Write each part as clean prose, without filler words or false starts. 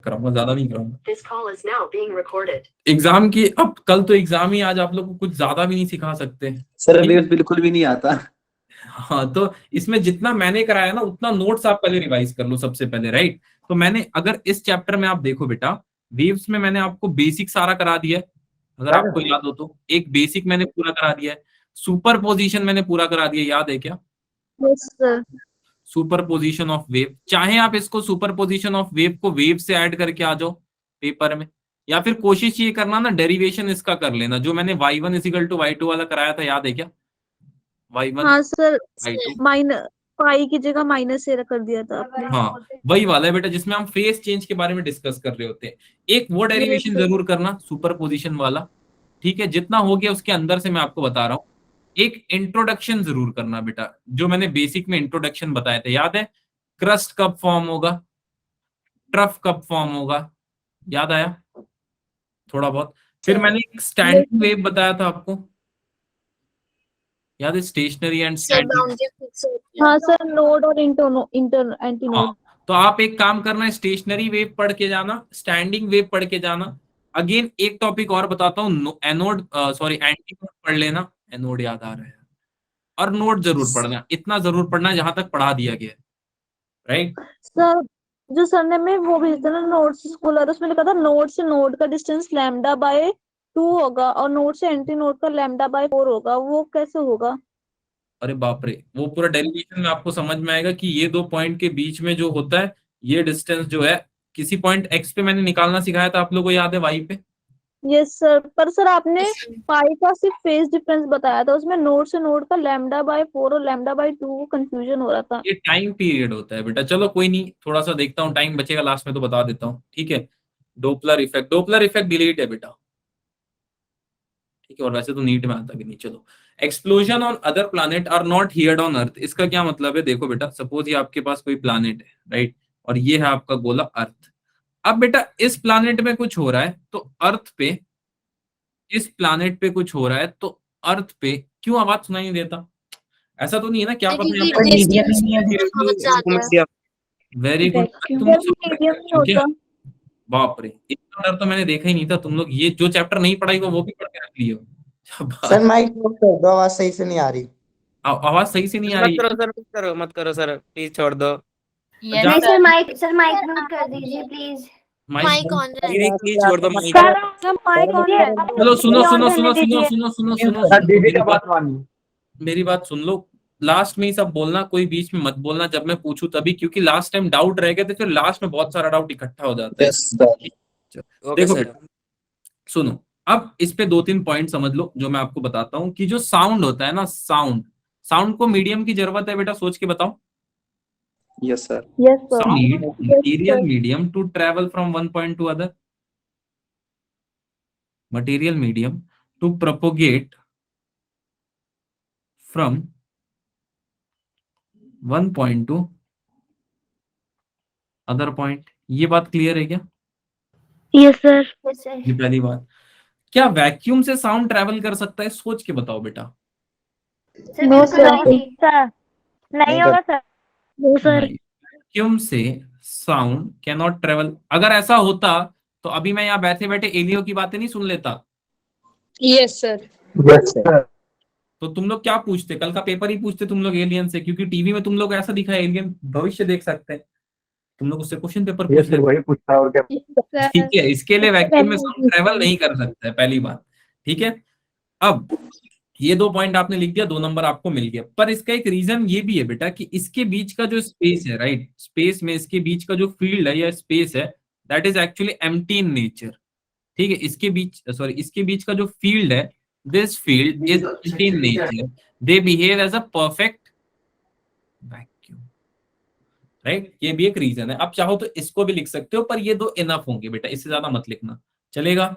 कराऊंगा, ज्यादा नहीं कराऊंगा। एग्जाम की अब कल तो एग्जाम ही, आज आप लोग को कुछ ज्यादा भी नहीं सिखा सकते सर वेव्स बिल्कुल भी नहीं आता। हाँ, तो इसमें जितना मैंने कराया ना उतना नोट्स आप पहले रिवाइज कर लो सबसे पहले, राइट। तो मैंने अगर इस चैप्टर में आप देखो बेटा, वेव्स में मैंने आपको बेसिक सारा करा दिया है, अगर आपको याद हो तो एक बेसिक मैंने पूरा करा दिया है। सुपर पोजिशन मैंने पूरा करा दिया, याद है क्या? Yes sir. Super position of wave, चाहे आप इसको सुपर पोजिशन ऑफ वेव को वेव से ऐड करके आ जाओ पेपर में, या फिर कोशिश ये करना ना डेरिवेशन इसका कर लेना, जो मैंने y1 इजिकल टू y2 वाला कराया था, याद है क्या? y1 हाँ सर, y2, माइनस पाई की जगह माइनस से कर दिया था आपने। हाँ वही वाला है बेटा, जिसमें हम फेस चेंज के बारे में डिस्कस कर रहे होते हैं। एक वो यस डेरिवेशन सर। जरूर करना सुपर पोजिशन वाला, ठीक है। जितना हो गया उसके अंदर से मैं आपको बता रहा हूँ। एक इंट्रोडक्शन जरूर करना बेटा, जो मैंने बेसिक में इंट्रोडक्शन बताए थे, याद है? क्रस्ट कब फॉर्म होगा, ट्रफ कब फॉर्म होगा, याद आया थोड़ा बहुत? फिर मैंने एक यस स्टैंडिंग वेव बताया था आपको, याद है? Stationary and sir standing. Boundary fix होती है। हाँ सर, नोड और इंटर एंटी हाँ, नोड। तो आप एक काम करना, स्टेशनरी वेव पढ़ के जाना, स्टैंडिंग वेव पढ़ के जाना। अगेन एक टॉपिक और बताता हूँ, एनोड सॉरी एंटी नोड पढ़ लेना, एनोड याद आ रहा है। और नोड जरूर पढ़ना, इतना जरूर पढ़ना जहां तक पढ़ा दिया गया है, राइट। सर जो सर ने मैं वो भेजा था ना नोट्स स्कूल, और उसमें लिखा था नोड से नोड का डिस्टेंस लैम्डा बाय 2 होगा और नोड से एंटी नोड का लैम्डा बाय 4 होगा, वो कैसे होगा? अरे बाप रे, वो पूरा डेरिवेशन में आपको समझ में आएगा कि ये दो पॉइंट के बीच में जो होता है, ये डिस्टेंस जो है, किसी पॉइंट एक्स पे मैंने निकालना सिखाया था आप लोगों को, याद है? वाई पे। यस सर, पर सर आपने Yes, sir. पाई का सिर्फ फेज डिफरेंस बताया था, उसमें नोड से नोड का लैम्डा बाय 4 और लैम्डा बाय 2 कंफ्यूजन हो रहा था। ये टाइम पीरियड होता है बेटा, चलो कोई नहीं, थोड़ा सा देखता हूँ, टाइम बचेगा लास्ट में तो बता देता हूँ, ठीक है। डोपलर इफेक्ट डिलीट है बेटा, ठीक है। और वैसे तो नीट में आता भी नहीं, चलो। Explosion on other planet are not heard on earth, इसका क्या मतलब है? देखो बेटा, सपोज ये आपके पास कोई प्लैनेट है, राइट, और ये है आपका गोला अर्थ। अब बेटा इस प्लैनेट में कुछ हो रहा है तो अर्थ पे, इस प्लैनेट पे कुछ हो रहा है तो अर्थ पे क्यों आवाज सुनाई नहीं देता? ऐसा तो नहीं है ना, क्या पता यहाँ क्योंकि डिस्टेंस बहुत ज्यादा है। पे। वेरी गुड, तुम लोग सब correct मीडियम कर रहे हो क्या? होता। बाप रे, इतना डर तो मैंने देखा ही नहीं था, तुम लोग ये जो चैप्टर नहीं पढ़ाई वो भी पढ़ के रख लिए हो। सर शाबाश। माइक ऑफ कर दो, आवाज सही से नहीं आ रही। आवाज सही से नहीं आ मत रही करो सर, मत करो, मत करो सर, प्लीज छोड़ दो। है? नहीं सर, माइक म्यूट कर दीजिए प्लीज। माइक ऑन नहीं नहीं, रहने प्लीज छोड़ दो माइक। सर माइक ऑन है। चलो सुनो सुनो रहने सुनो सुनो दीजिए। सुनो सुनो सुनो सर सुनो, दीदी का बात मानिए। मेरी बात सुन लो। लास्ट में ही सब बोलना, कोई बीच में मत बोलना जब मैं पूछूं तभी, क्योंकि लास्ट टाइम डाउट रह गए थे, फिर लास्ट में बहुत सारा डाउट इकट्ठा हो जाता है। Yes sir. ओके देखो सर। सुनो, अब इस पे दो तीन पॉइंट समझ लो जो मैं आपको बताता हूँ, कि जो साउंड होता है ना, साउंड, साउंड को मीडियम की जरूरत है बेटा, सोच के बताओ। Yes sir. Yes sir. Sound need material medium to travel from one point to other. Material medium to propagate from one point to other point. ये बात क्लियर है क्या? Yes sir. ये पहली बात। क्या वैक्यूम से साउंड ट्रेवल कर सकता है? सोच के बताओ बेटा। नो सर, नहीं होगा सर। No sir. नहीं, वैक्यूम से साउंड कैन नॉट ट्रेवल। अगर ऐसा होता तो अभी मैं यहाँ बैठे बैठे एलियो की बातें नहीं सुन लेता। Yes sir. Yes sir. तो तुम लोग क्या पूछते, कल का पेपर ही पूछते तुम लोग एलियन से, क्योंकि टीवी में तुम लोग ऐसा दिखा है एलियन भविष्य देख सकते हैं, तुम लोग उससे क्वेश्चन पेपर पूछ लेते। वही पूछता है और क्या। ठीक है, इसके लिए वैक्यूम में साउंड ट्रेवल नहीं कर सकता है, पहली बात, ठीक है। अब ये दो पॉइंट आपने लिख दिया, 2 नंबर आपको मिल गया। पर इसका एक रीजन ये भी है बेटा कि इसके बीच का जो स्पेस है, राइट, स्पेस में इसके बीच का जो फील्ड है या स्पेस है, that is actually empty in nature, ठीक है। इसके बीच, सॉरी, इसके बीच का जो फील्ड है, this field is empty in nature, they behave as a perfect vacuum, right. ये भी एक रीजन है। आप चाहो तो इसको भी लिख सकते हो, पर ये दो इनफ होंगे बेटा, इससे ज्यादा मत लिखना, चलेगा?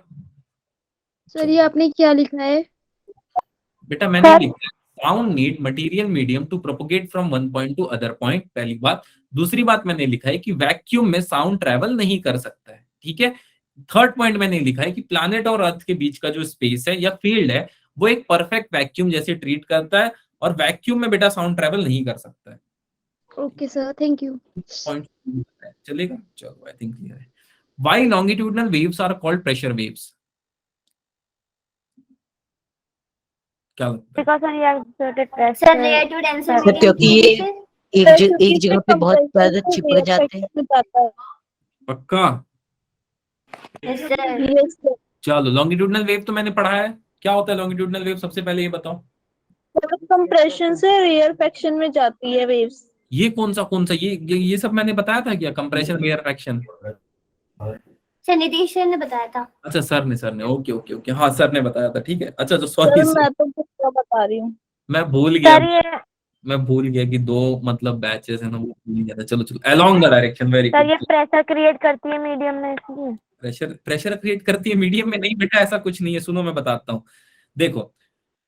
सर ये आपने क्या लिखा है? बेटा मैंने लिखा sound need material medium to propagate from one point to other point, पहली बात। दूसरी बात मैंने लिखा है कि वैक्यूम में साउंड ट्रेवल नहीं कर सकता है, ठीक है। थर्ड पॉइंट मैंने लिखा है कि प्लैनेट और अर्थ के बीच का जो स्पेस है या फील्ड है, वो एक परफेक्ट वैक्यूम जैसे ट्रीट करता है, और वैक्यूम में बेटा साउंड ट्रेवल नहीं कर सकता है। Okay sir, thank you. Point चलेगा, चलो आई थिंक क्लियर है। Why longitudinal waves are called pressure waves? क्या लगता है? Because sir, you have exerted pressure. Sir related to density sir क्योंकि ये एक जगह पे बहुत ज्यादा चिपक जाते हैं। पक्का? Yes sir yes sir. चलो लॉन्गिट्यूडनल वेव तो मैंने पढ़ा है, क्या होता है लॉन्गिट्यूडनल वेव, सबसे पहले ये बताओ। कंप्रेशन से रेयरफेक्शन में जाती है वेव्स। ये कौन सा ये सब मैंने बताया था क्या, compression rarefaction? Sir Nitish sir ने बताया था। अच्छा सर ने ओके ओके ओके, हाँ सर ने बताया था, ठीक है। अच्छा तो सॉरी सर मैं तो पूरा बता रही हूँ। मैं भूल गया, सर ये मैं भूल गया कि दो मतलब बैचेस है ना, वो भूल गया था। चलो along the direction, very sir ये गुड। प्रेशर क्रिएट करती है मीडियम में इसलिए। प्रेशर क्रिएट करती है मीडियम में? नहीं बेटा ऐसा कुछ नहीं है, सुनो मैं बताता हूँ। देखो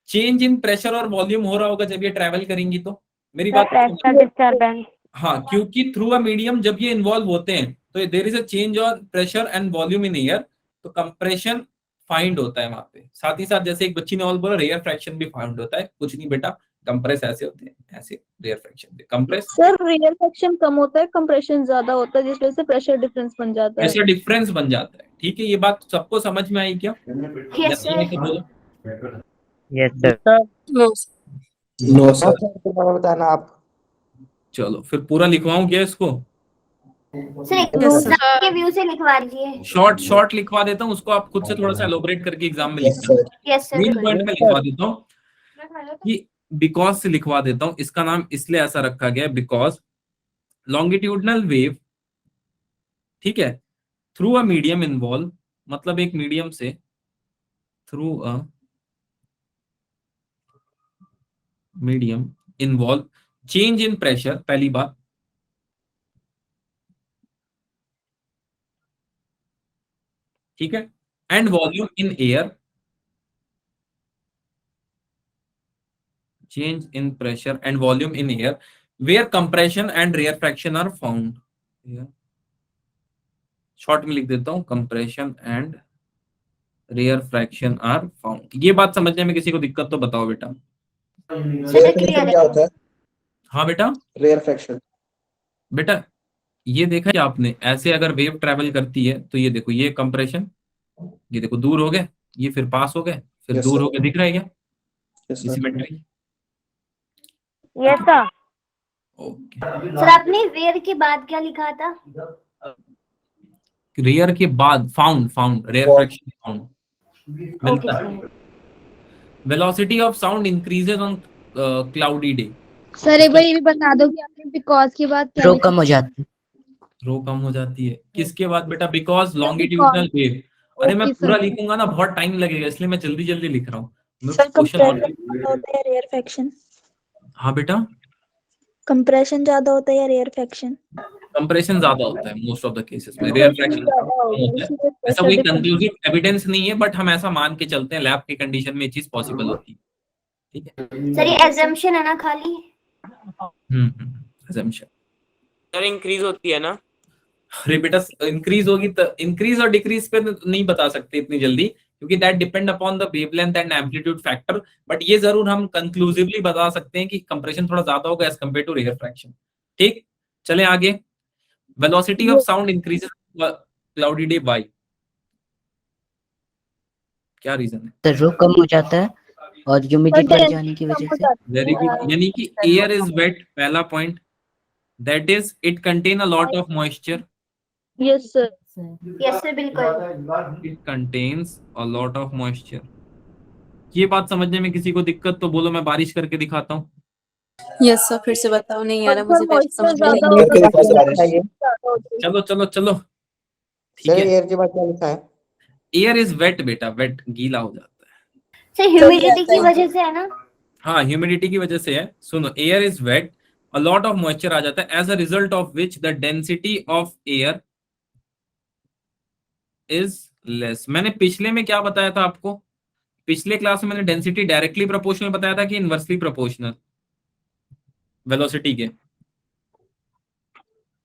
चेंज इन प्रेशर और वॉल्यूम हो रहा होगा जब ये ट्रैवल करेंगी, तो मेरी बात प्रेशर डिस्टर्बेंस। हाँ, क्योंकि थ्रू अ मीडियम जब ये इन्वॉल्व होते हैं तो देयर इज अ चेंज और pressure and volume in air, तो कंप्रेशन फाइंड होता है वहां पे। साथ ही साथ जैसे एक बच्ची ने और बोला रेयर फ्रैक्शन भी फाइंड होता है। कुछ नहीं बेटा, कंप्रेस ऐसे होते हैं, ऐसे rarefaction compress. Sir rarefaction कम होता है, कंप्रेशन ज्यादा होता है, जिस वजह से प्रेशर डिफरेंस बन जाता है। प्रेशर डिफरेंस बन जाता है, ठीक है। ये बात सबको समझ में आई क्या? यस सर बोलो। Yes sir. नो सर बताना आप। चलो फिर पूरा लिखवाऊं क्या इसको? सर एक दूसरा के व्यू से लिखवा दीजिए। शॉर्ट लिखवा देता हूँ, उसको आप खुद से थोड़ा सा एलोबरेट करके एग्जाम में यस लिखना। Sir. Yes sir main point में लिखवा देता हूँ कि बिकॉज से लिखवा देता हूँ। इसका नाम इसलिए ऐसा रखा गया बिकॉज लॉन्गिट्यूडनल वेव, ठीक है, थ्रू अ मीडियम इन्वॉल्व, मतलब एक मीडियम से through a medium involve change in pressure, पहली बात, ठीक है, and volume in air, change in pressure and volume in air where compression and rarefaction are found. Short में लिख देता हूं, compression and rarefaction are found। ये बात समझने में किसी को दिक्कत तो बताओ बेटा। क्या होता है? हाँ बेटा, रेयर फ्रैक्शन। बेटा ये देखा क्या आपने, ऐसे अगर वेव ट्रेवल करती है तो ये देखो, ये कंप्रेशन, ये देखो दूर हो गए, ये फिर पास हो गए, फिर Yes, दूर sir. हो गए, दिख रहा है क्या? Yes sir. Symmetry. Yes sir. Okay, sir आपने वेयर के बाद क्या लिखा था? रेयर के बाद फाउंड रेयरफैक्शन फाउंड ओके मिलता है। Sir. Velocity of sound increases on cloudy day. Sir एक बार ये भी बता दो कि आपने बिकॉज के बाद क्या रो लिखा? कम हो जाती है। रो कम हो जाती है किसके बाद बेटा? Because longitudinal wave. अरे मैं ओके, सर। पूरा लिखूंगा ना, बहुत टाइम लगेगा, इसलिए मैं जल्दी जल्दी लिख रहा हूँ। सर क्वेश्चन कंप्रेशन होता है रेयरफेक्शन? हाँ बेटा, कंप्रेशन ज्यादा होता है या रेयरफेक्शन? कंप्रेशन ज्यादा होता है मोस्ट ऑफ द केसेस में, रेयरफैक्शन कम होता है। ऐसा कोई कंक्लूसिव एविडेंस नहीं है, बट हम ऐसा मान के चलते हैं, लैब के कंडीशन में ये चीज पॉसिबल होती है, ठीक है। सर ये एजम्पशन है ना खाली? assumption। सर इंक्रीज होती है ना? अरे बेटा इंक्रीज होगी तो इंक्रीज और डिक्रीज पे नहीं बता सकते इतनी जल्दी, क्योंकि that depend upon the wavelength and amplitude factor. But ये जरूर हम कंक्लूसिवली बता सकते हैं कि कंप्रेशन थोड़ा ज्यादा होगा एज कंपेयर टू रेयरफैक्शन। ठीक, चले आगे। Velocity of sound increases cloudy day by, क्या रीजन है? तो रो कम हो जाता है और ह्यूमिडिटी बढ़ जाने की वजह से। वेरी गुड, यानी कि एयर इज वेट, पहला point, that is it contain a lot of moisture. Yes sir. Yes sir बिल्कुल। It contains a lot of moisture. ये बात समझने में किसी को दिक्कत तो बोलो, मैं बारिश करके दिखाता हूँ। यस सर, फिर से बताओ, नहीं आ रहा मुझे, मॉइस्चर समझ में ज्यादा नहीं होता होता है। है। चलो ठीक सर है। एयर के बाद क्या लिखा है? एयर इज वेट बेटा, वेट गीला हो जाता है। सर ह्यूमिडिटी की वजह से है ना? हाँ ह्यूमिडिटी की वजह से है। सुनो, air is wet, a lot of moisture आ जाता है, as a result of which the density of air is less. मैंने पिछले में क्या बताया था आपको? पिछले क्लास में मैंने डेंसिटी डायरेक्टली प्रोपोर्शनल बताया था कि इनवर्सली प्रोपोर्शनल वेलोसिटी के?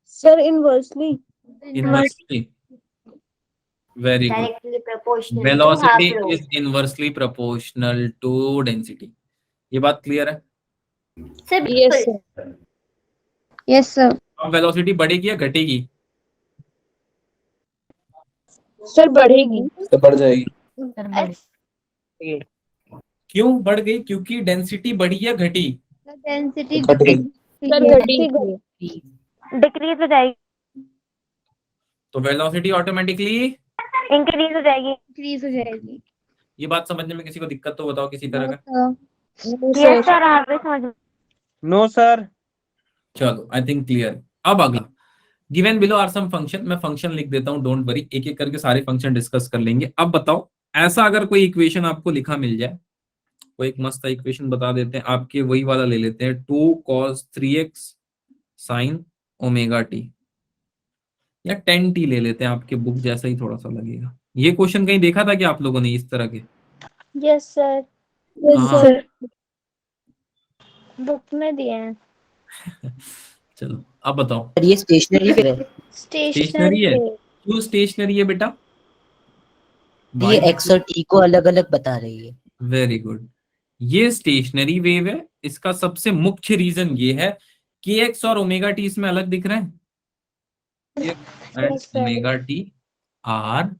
Sir inversely. Very good, directly proportional to velocity half rho. Is inversely proportional to density. ये बात क्लियर है? सर यस बिल्कुल। सर। Yes sir. अब वेलोसिटी बढ़ेगी या घटेगी? सर बढ़ेगी। तो बढ़ जाएगी। क्यों बढ़ गई? क्योंकि डेंसिटी बढ़ी या घटी? डेंसिटी घट गई। डिक्रीज हो जाएगी, तो वेलोसिटी ऑटोमेटिकली इंक्रीज हो जाएगी। इंक्रीज हो जाएगी। ये बात समझने में किसी को दिक्कत तो बताओ किसी तरह का। यस सर, आप भी समझ। No sir. चलो आई थिंक क्लियर। अब अगला, given below are some function, मैं फंक्शन लिख देता हूं, डोंट वरी, एक एक करके सारे फंक्शन डिस्कस कर लेंगे। अब बताओ, ऐसा अगर कोई इक्वेशन आपको लिखा मिल जाए, कोई एक मस्त इक्वेशन बता देते हैं आपके, वही वाला ले लेते हैं, 2 cos 3x sin omega T, या 10t ले लेते हैं, आपके बुक जैसा ही थोड़ा सा लगेगा। ये क्वेश्चन कहीं देखा था कि आप लोगों ने इस तरह के? Yes sir. बुक में दिए हैं। चलो अब बताओ। ये स्टेशनरी है, स्टेशनरी है? क्यों स्टेशनरी है बेटा? ये एक्स और टी को अलग अलग बता रही है। वेरी गुड, ये स्टेशनरी वेव है। इसका सबसे मुख्य रीजन ये है कि एक्स और ओमेगा टी इसमें अलग दिख रहे हैं, omega T R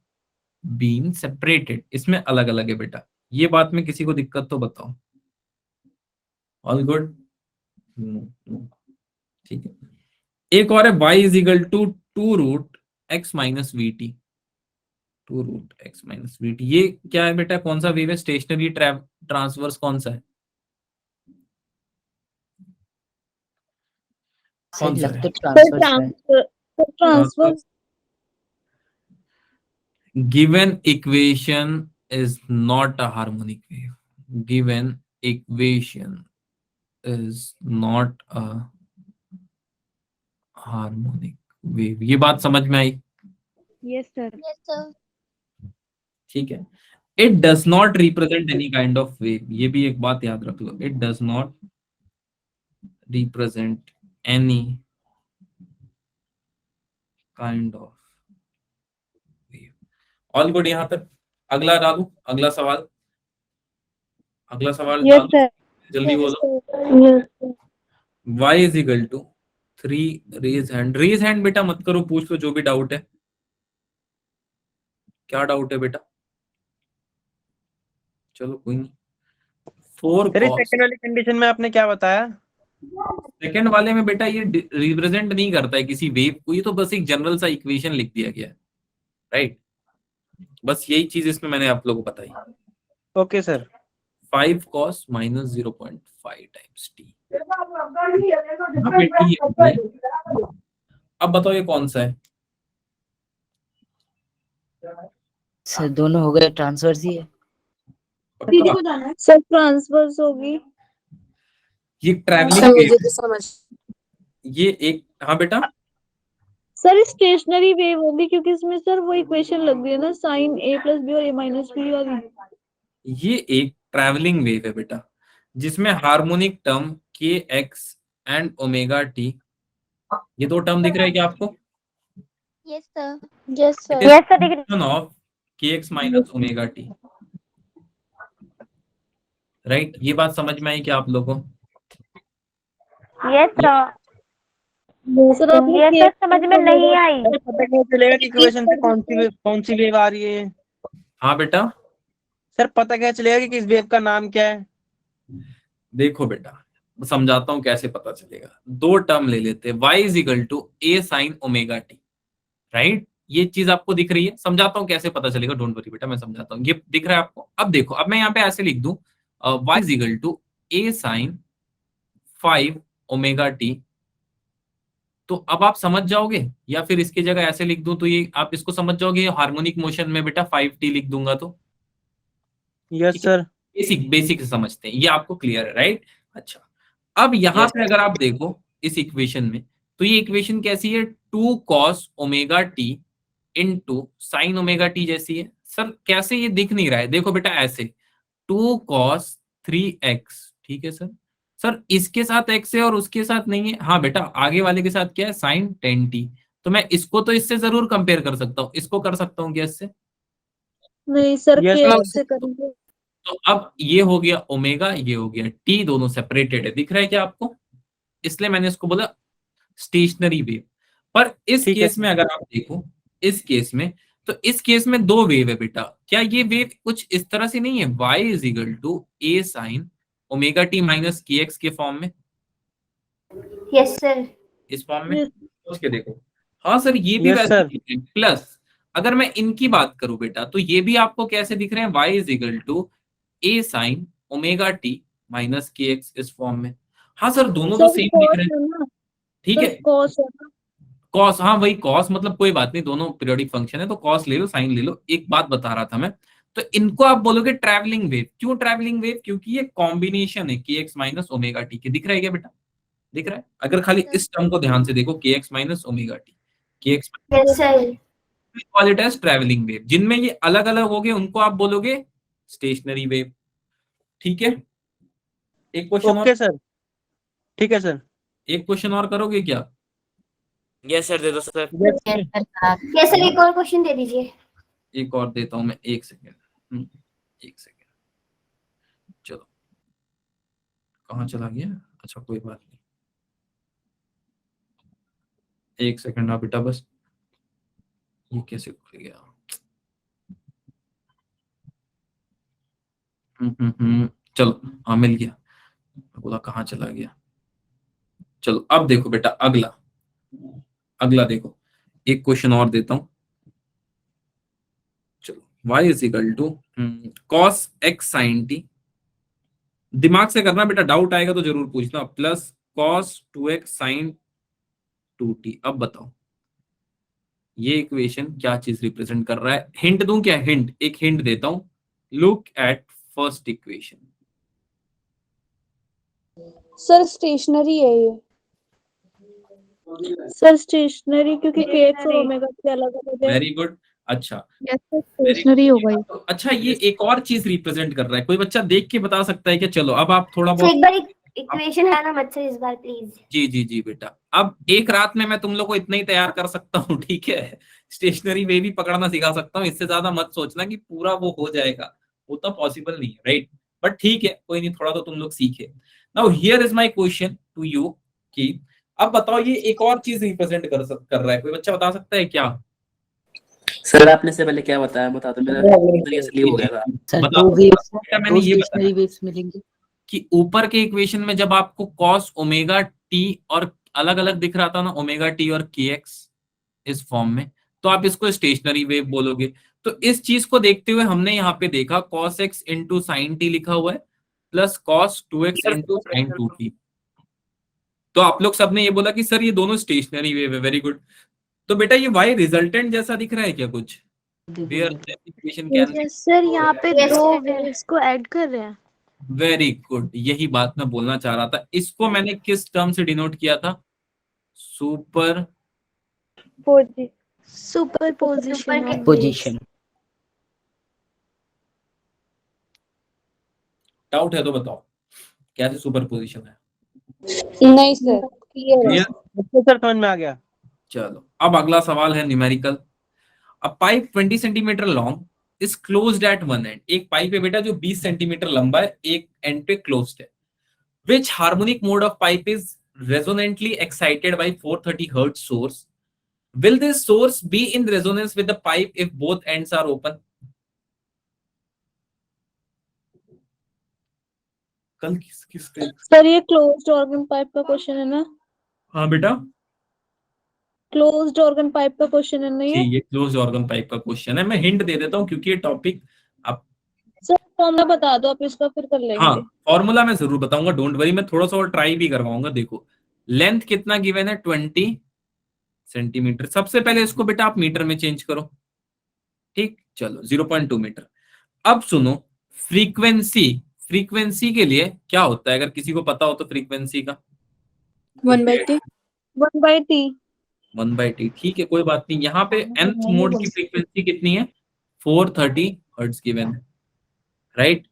being separated, इसमें अलग अलग है बेटा। ये बात में किसी को दिक्कत तो बताओ? All good? ठीक है। एक और है y is equal to 2 root x minus v t, 2 root x minus v t. ये क्या है बेटा? कौन सा वेव है? स्टेशनरी ट्रांसवर्स कौन सा है? कौन सा है? Transfer. Given equation is not a harmonic wave. Given equation is not a harmonic wave. ये बात समझ में आई? Yes sir. Yes sir. ठीक है। It does not represent any kind of wave. ये भी एक बात याद रख लो, it does not represent any kind of wave. All good यहाँ तक? अगला डालू, अगला सवाल, अगला सवाल यस डालू, सर। जल्दी बोलो। y is equal to 3 raise hand. Raise hand बेटा मत करो, पूछ लो जो भी डाउट है। क्या डाउट है बेटा? चलो कोई नहीं। 4 सेकंड वाली कंडीशन में आपने क्या बताया? सेकंड वाले में बेटा ये रिप्रेजेंट नहीं करता है किसी वेव को, ये तो बस एक जनरल सा इक्वेशन लिख दिया गया है, राइट? बस यही चीज इसमें मैंने आप लोगों को बताई। Okay sir. 5 cos minus 0.5 times T. यहाँ पे टी है। अब बताओ ये कौन सा है? सर दोनों हो गए, ट्रांसवर्स ही है। सर ट्रांसवर्स होगी। ये ट्रैवलिंग मुझे वेव, तो समझ। ये एक, हाँ बेटा सर स्टेशनरी वेव होगी क्योंकि इसमें सर वो इक्वेशन लग रही है ना, साइन a प्लस बी और a माइनस बी वाली। ये एक ट्रैवलिंग वेव है बेटा, जिसमें हार्मोनिक टर्म के एक्स एंड ओमेगा टी, ये दो टर्म दिख रहे हैं क्या आपको? Yes sir. Yes sir. Yes sir, दिख रही। ऑफ के x minus omega t, right? ये बात समझ में आई क्या आप लोगों को? Yes sir. ये सर समझ में नहीं आई। पता कैसे चलेगा कि इक्वेशन से कौन सी वेव आ रही है? हाँ बेटा, सर पता कैसे चलेगा कि किस वेव का नाम क्या है? देखो बेटा समझाता हूं कैसे पता चलेगा। दो टर्म ले लेते हैं, y is equal to a sine omega t, right? ये चीज आपको दिख रही है, समझाता हूं कैसे पता चलेगा, डोंट वरी बेटा मैं समझाता हूं। ये दिख रहा है आपको? अब देखो, अब मैं यहाँ पे ऐसे लिख दूं, y is equal to a sine 5 omega t, तो अब आप समझ जाओगे, या फिर इसकी जगह ऐसे लिख दूं तो ये आप इसको समझ जाओगे, हार्मोनिक मोशन में बेटा 5t लिख दूंगा तो। Yes sir. बेसिक से समझते हैं, ये आपको क्लियर है, राइट? अच्छा, अब यहाँ पे अगर आप देखो इस इक्वेशन में, तो ये इक्वेशन कैसी है? 2 cos omega T into sine omega T जैसी है। सर कैसे ये दिख नहीं रहा है? देखो बेटा ऐसे, 2 cos 3x, ठीक है सर। सर इसके साथ x है और उसके साथ नहीं है। हाँ बेटा, आगे वाले के साथ क्या है? Sign 10t। तो मैं इसको तो इससे जरूर कंपेयर कर सकता हूँ, इसको कर सकता हूँ क्या इससे? नहीं सर, Yes, के ma'am. से करेंगे। तो अब ये हो गया ओमेगा, ये हो गया टी, दोनों सेपरेटेड है, दिख रहा है क्या आपको? इसलिए मैंने इसको बोला स्टेशनरी वेव। पर इस ठीक है। केस में अगर आप देखो, इस केस में तो इस केस में दो वेव है बेटा। क्या ये वेव कुछ इस तरह से नहीं है, y is equal to a sine omega t minus k x के फॉर्म में? Yes sir. इस फॉर्म में सोच के देखो। हाँ सर, ये भी Yes, वैसे sir. दिख रहे हैं। प्लस अगर मैं इनकी बात करूं बेटा, तो ये भी आपको कैसे दिख रहे हैं, y is equal to a sine omega t minus k x इस फॉर्म में। हाँ सर, दोनों तो सेम दिख रहे हैं, ठीक है। कॉस है ना, कॉस, हाँ वही कॉस, मतलब कोई बात नहीं, दोनों पीरियोडिक फंक्शन है तो कॉस ले लो साइन ले लो। एक बात बता रहा था मैं, तो इनको आप बोलोगे ट्रैवलिंग वेव। क्यों ट्रैवलिंग वेव? क्योंकि ये कॉम्बिनेशन है के एक्स माइनस ओमेगा टी के। दिख रहा है क्या बेटा? दिख रहा है? अगर खाली इस टर्म को ध्यान से देखो, k x minus omega t, k x, yes sir. Call it as travelling wave. जिनमें ये अलग अलग हो गए उनको आप बोलोगे स्टेशनरी वेव, ठीक है। एक क्वेश्चन और, ओके सर, ठीक है सर। एक क्वेश्चन और करोगे क्या? यस सर, दे दो सर। यस सर, एक और क्वेश्चन दे दीजिए। एक और देता हूं मैं, एक सेकेंड, एक सेकेंड। चलो, कहाँ चला गया? अच्छा कोई बात नहीं, एक सेकंड ना बेटा बस। ये कैसे खुल गया? चलो, हाँ मिल गया। बोला कहाँ चला गया। चलो अब देखो बेटा, अगला अगला देखो, एक क्वेश्चन और देता हूं। चलो, y is equal to cos x sine t, दिमाग से करना बेटा, डाउट आएगा तो जरूर पूछना, plus cos 2x sign 2t। अब बताओ ये इक्वेशन क्या चीज रिप्रेजेंट कर रहा है? हिंट दूं क्या? हिंट, एक हिंट देता हूं। Look at first equation. Sir stationary है ये। सर स्टेशनरी, क्योंकि के एक्स और ओमेगा के अलग अलग है। Very good. अच्छा, स्टेशनरी हो गई। अच्छा ये एक और चीज रिप्रेजेंट कर रहा है। कोई बच्चा देख के बता सकता है कि चलो अब आप थोड़ा सर बहुत, एक बार इक्वेशन है ना मत सर इस बार प्लीज। जी जी जी बेटा, अब एक रात में मैं तुम लोग को इतना ही तैयार कर सकता हूँ, ठीक है। स्टेशनरी वे भी पकड़ना सिखा सकता हूँ, इससे ज्यादा मत सोचना कि पूरा वो हो जाएगा, वो तो पॉसिबल नहीं है, राइट। बट ठीक है, कोई नहीं, थोड़ा तो तुम लोग सीखे। Now here is my question to you कि अब बताओ ये एक और चीज रिप्रेजेंट कर रहा है। कोई बच्चा बता सकता है क्या? सर आपने से पहले क्या बताया, बता दो, मेरा स्लीप हो गया था। सर बताओ। दो वेव्स, बेटा, मैंने दो ये बताया स्टेशनरी वेव्स मिलेंगे कि ऊपर के इक्वेशन में जब आपको कॉस ओमेगा टी और अलग अलग दिख रहा था ना, ओमेगा टी और के एक्स इस फॉर्म में, तो आप इसको स्टेशनरी वेव बोलोगे। तो इस चीज को देखते हुए हमने यहाँ पे देखा cos x into sine T लिखा हुआ है, plus cos 2x into sine 2t। तो आप लोग सबने ये बोला कि सर ये दोनों स्टेशनरी वेव है। Very good. तो बेटा ये y रिजल्टेंट जैसा दिख रहा है क्या कुछ? सर यहाँ पे दो वेव्स को ऐड कर रहे हैं। वेरी गुड, यही बात मैं बोलना चाह रहा था। इसको मैंने किस टर्म से डिनोट किया था? Super position. डाउट है तो बताओ कैसे सुपर पोजिशन है? नहीं सर, Clear? सर समझ में आ गया। चलो अब अगला सवाल है numerical. A pipe 20 centimetre long is closed eight one and. एक पाइप है बेटा जो 20 सेंटीमीटर लंबा है, एक एंड पे क्लोज्ड है। Which harmonic mode of pipe is resonantly excited by 430 hertz source? Will this source be in resonance with the pipe if both ends are open? कल किसके? सर ये क्लोज्ड ऑर्गन पाइप का question है ना? हाँ बेटा, closed organ pipe का question है ना जी ये? ये क्लोज ऑर्गन पाइप का क्वेश्चन है। मैं हिंट दे देता हूँ क्योंकि ये टॉपिक आप, सर फॉर्मूला बता दो आप इसका, फिर कर लेंगे। हाँ फॉर्मूला मैं जरूर बताऊंगा, डोंट वरी। मैं थोड़ा सा और ट्राई भी करवाऊंगा। देखो लेंथ कितना गिवन है, 20 सेंटीमीटर। सबसे पहले इसको बेटा आप मीटर में चेंज करो, ठीक। चलो 0.2 मीटर। अब सुनो, फ्रीक्वेंसी, फ्रीक्वेंसी के लिए क्या होता है, अगर किसी को पता हो तो फ्रीक्वेंसी का? 1/t। 1/t। 1/t, ठीक है कोई बात नहीं। यहाँ पे nth मोड की फ्रीक्वेंसी कितनी है? 430 हर्ट्ज गिवन है, राइट।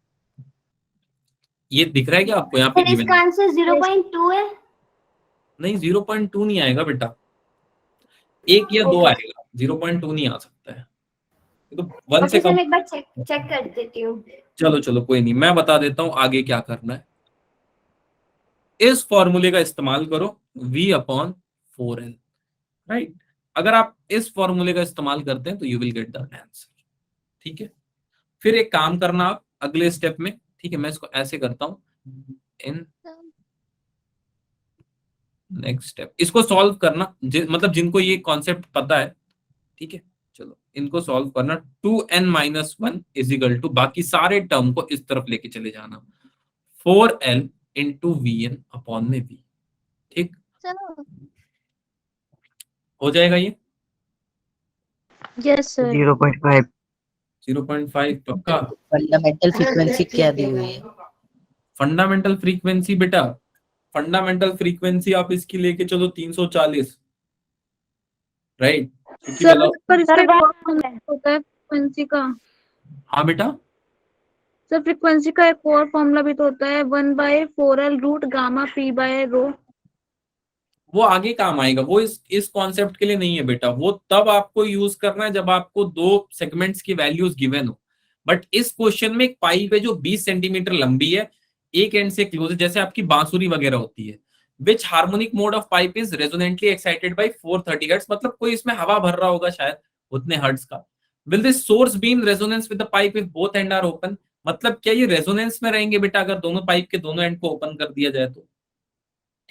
ये दिख रहा है क्या आपको यहाँ पे? इसका आंसर 0.2 है। नहीं 0.2 नहीं आएगा बेटा, 1 या 2 आएगा, 0.2 नहीं आ सकता है। तो 1 से कम। एक बार चेक कर देती हूँ। चलो चलो कोई नहीं, मैं बता देता हूँ आगे क्या करना है। इस फॉर्मूले का इस्तेमाल करो, V/4L, राइट। अगर आप इस फॉर्मूले का इस्तेमाल करते हैं तो you will get the answer. ठीक है, फिर एक काम करना आप अगले स्टेप में, ठीक है, मैं इसको ऐसे करता हूं, इन नेक्स्ट स्टेप इसको सॉल्व करना, मतलब जिनको ये कॉन्सेप्ट पता है, ठीक है, चलो इनको सॉल्व करना। 2n-1 इज इक्वल टू, बाकी सारे टर्म को इस तरफ लेके चले जाना, 4l इंटू vn अपॉन में v। ठीक हो जाएगा ये? Yes sir. 0.5 0.5 पक्का? फंडामेंटल फ्रीक्वेंसी क्या दी हुई है? फंडामेंटल फ्रीक्वेंसी बेटा, फंडामेंटल फ्रीक्वेंसी आप इसकी लेके चलो 340, राइट? सर पर इसका एक और फॉर्मूला होता है फ्रीक्वेंसी का। हाँ बेटा, सर फ्रीक्वेंसी का एक और फॉर्मूला भी तो होता है, 1/4l root gamma P by rho. वो आगे काम आएगा, वो इस कॉन्सेप्ट के लिए नहीं है बेटा, वो तब आपको यूज करना है जब आपको दो सेगमेंट्स की वैल्यूज गिवन हो। बट इस क्वेश्चन में एक पाइप है जो 20 सेंटीमीटर लंबी है, एक एंड से क्लोज है, जैसे आपकी बांसुरी वगैरह होती है। Which harmonic mode of pipe is resonantly excited by 430 hertz, मतलब कोई इसमें हवा भर रहा होगा शायद उतने हर्ट्ज का। Will this source be in resonance with the pipe if both end are open, मतलब क्या ये रेजोनेंस में रहेंगे बेटा अगर दोनों पाइप के दोनों एंड को ओपन कर दिया जाए तो?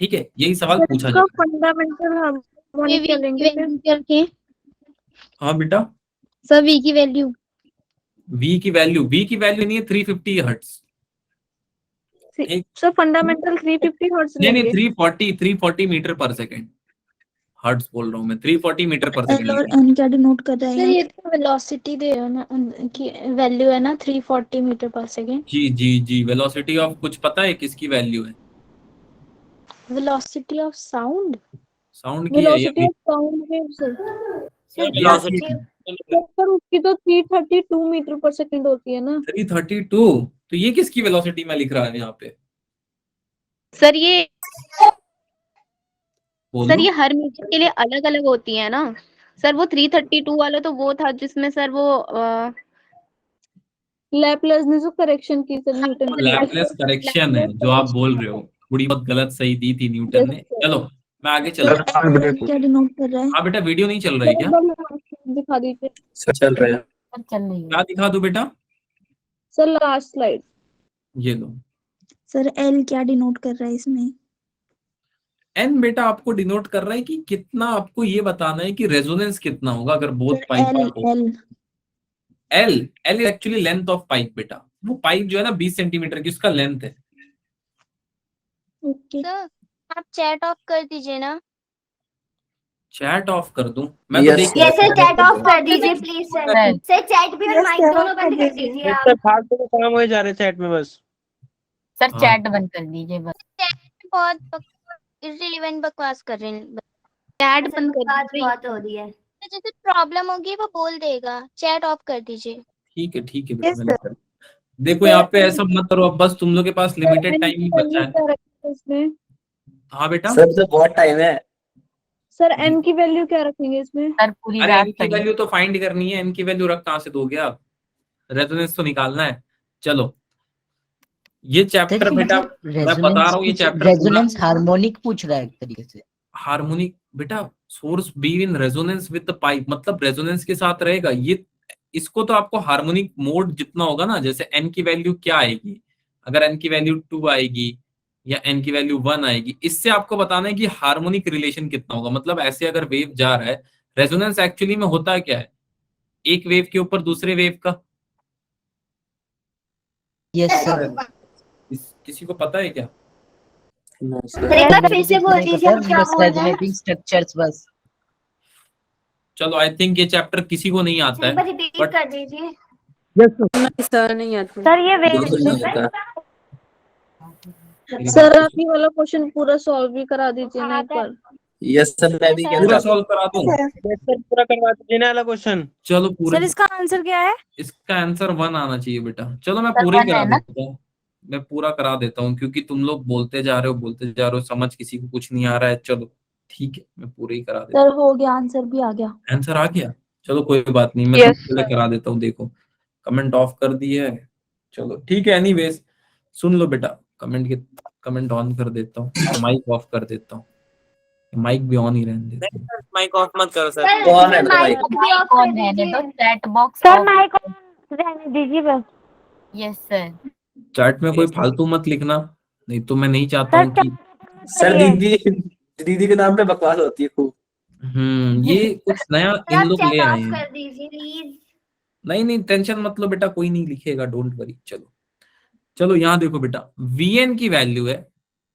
ठीक है, यही सवाल पूछा जाता है। फंडामेंटल हार्मोनिक क्या लेंगे फिर? हाँ बेटा, सर वी की वैल्यू v की वैल्यू नहीं है 350 हर्ट्ज। सर फंडामेंटल 350 हर्ट्ज नहीं लेंगे। 340 मीटर पर सेकंड, हर्ट्ज बोल रहा हूँ मैं, 340 मीटर पर एल और सेकंड। एन क्या डिनोट कर रहा सर है? ये तो वेलोसिटी दे रहे हो ना, उनकी वैल्यू है ना 340 मीटर पर सेकेंड। जी जी जी, वेलोसिटी ऑफ कुछ पता है किसकी वैल्यू है? वेलोसिटी ऑफ साउंड, साउंड की है या velocity of sound wave sir. Velocity sir उसकी तो 332 मीटर पर सेकंड होती है ना। 332, तो ये किसकी वेलोसिटी में लिख रहा है यहाँ पे? सर ये बोलो। हर मीटर के लिए अलग अलग होती है ना सर। वो 332 वाला तो वो था जिसमें सर वो लैपलेस ने जो करेक्शन की सर न्यूटन की। लैपलेस करेक्शन है जो आप बोल रहे हो, थोड़ी बहुत गलत सही दी थी न्यूटन ने। चलो मैं आगे चल रहा हूँ। क्या डिनोट कर रहा है? हाँ बेटा, वीडियो नहीं चल रही क्या? दिखा दीजिए सर चल रहा है। क्या दिखा दूं बेटा? Sir, last slide. ये लो। सर एल क्या डिनोट कर रहा है इसमें? एन बेटा आपको डिनोट कर रहा है कि कितना, आपको ये बताना है कि रेजोनेंस कितना होगा अगर both sir pipe L L L L is actually length of pipe बेटा। वो पाइप जो है ना 20 सेंटीमीटर की, उसका लेंथ है। ओके। सर आप चैट ऑफ कर दीजिए ना। चैट ऑफ कर दूं मैं? Yes, तो देख यस सर, चैट ऑफ कर दीजिए प्लीज सर। सर चैट भी और माइक दोनों बंद कर दीजिए आप। सर फालतू के काम हो जा रहे चैट में बस। सर चैट बंद कर दीजिए बस। बहुत इररिलेवेंट बकवास कर रहे हैं। चैट बंद कर बात दीजिए। बहुत हो रही है। जैसे प्रॉब्लम होगी वो बोल देगा, चैट ऑफ कर दीजिए। ठीक है बेटा, मैंने कर। देखो यहाँ पे ऐसा मत करो, अब बस तुम लोग के पास लिमिटेड टाइम ही बचा है। इसमें हाँ बेटा, सर तो बहुत टाइम है। सर एन की वैल्यू क्या रखेंगे इसमें? अरे एन की वैल्यू तो फाइंड करनी है, एन की वैल्यू रख कहाँ से दोगे आप? रेजोनेंस तो निकालना है। चलो ये चैप्टर बेटा मैं बता रहा हूँ, ये चैप्टर रेजोनेंस हार्मोनिक पूछ रहा है एक तरीके से। हार्मोनिक बेटा, source be in resonance with the pipe, मतलब रेजोनेंस के साथ रहेगा ये। इसको तो आपको हार्मोनिक मोड जितना होगा ना, जैसे एन की वैल्यू क्या आएगी, अगर एन की वैल्यू 2 आएगी या एन की वैल्यू 1 आएगी, इससे आपको बताना है कि हार्मोनिक रिलेशन कितना होगा। मतलब ऐसे अगर वेव जा रहा है, रेजोनेंस एक्चुअली में होता क्या है? एक वेव के ऊपर दूसरे वेव का। Yes sir. किसी को पता है क्या? एक बार फिर से बोल दीजिए आप क्या बोल रहे हैं। स्ट्रक्चर्स बस। चलो आई थिंक ये चैप्टर किसी को नहीं आता एक बार है, रिपीट बट कर दीजिए। सर नहीं आता। सर ये वेव सर आप ये वाला क्वेश्चन पूरा सॉल्व भी करा दीजिए ना एक बार। यस सर, मैं भी कह पूरा रहा सॉल्व करा दूं? सर पूरा करवा दीजिए ना वाला क्वेश्चन। चलो पूरा। सर इसका आंसर क्या है? इसका आंसर 1 आना चाहिए बेटा। चलो मैं पूरा ही करा देता हूँ, मैं पूरा करा देता हूँ, क्योंकि तुम लोग बोलते जा रहे हो, समझ किसी को कुछ नहीं आ रहा है। चलो ठीक है, मैं पूरा ही करा देता हूँ। सर हो गया, आंसर भी आ गया। आंसर आ गया? चलो कोई बात नहीं, मैं पहले करा देता हूँ। देखो कमेंट ऑफ कर दिए है, चलो ठीक है। एनीवेज सुन लो बेटा, कमेंट ऑन कर देता हूँ, माइक ऑफ कर देता हूँ। माइक भी ऑन ही रहने देते हैं। माइक ऑफ मत करो सर। सर कौन है भाई? माइक भी ऑफ कर दीजिए। Chat box sir mic on रहने दीजिए बस। Yes sir. चैट में कोई फालतू मत लिखना, नहीं तो मैं नहीं चाहता हूँ कि सर दीदी दीदी के नाम पे बकवास होती है खूब। ये कुछ नया सर इन आप लोग चैट ले आए ऑफ हैं। कर दीजिए प्लीज। नहीं टेंशन मत लो बेटा, कोई नहीं लिखेगा, डोंट वरी। चलो यहाँ देखो बेटा, Vn की वैल्यू है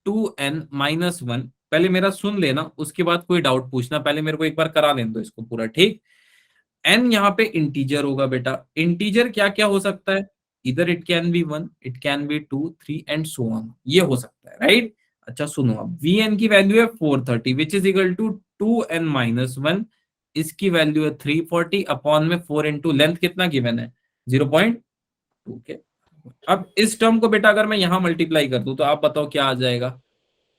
2n-1। पहले मेरा सुन लेना, उसके बाद कोई डाउट पूछना, पहले मेरे को एक बार करा लेने दो इसको पूरा, ठीक। n यहाँ पे इंटीजर होगा बेटा। इंटीजर क्या क्या हो सकता है? इधर it can be 1, it can be 2, 3 and so on, ये हो सकता है, राइट। अच्छा सुनो, अब Vn की वैल्यू है 430 विच इज इक्वल टू 2n-1। इसकी वैल्यू है 340 अपॉन में 4 इंटू लेंथ कितना गिवन है 0.2 के। अब इस टर्म को बेटा अगर मैं यहां मल्टीप्लाई कर दूं तो आप बताओ क्या आ जाएगा?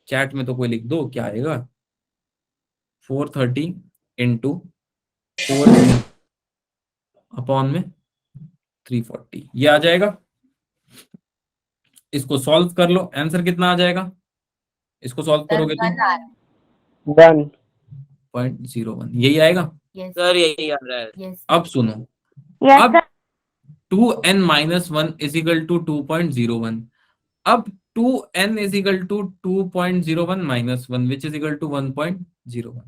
चैट में तो कोई लिख दो क्या आएगा। 430 इंटू 4 अपॉन में 340, ये आ जाएगा। इसको सॉल्व कर लो, आंसर कितना आ जाएगा? इसको सॉल्व करोगे तो 1.01 यही आएगा। सर यही आ रहा है। अब सुनो, यस अब sir. 2n-1 is equal to 2.01। अब 2n is equal to 2.01 minus 1 which is equal to 1.01।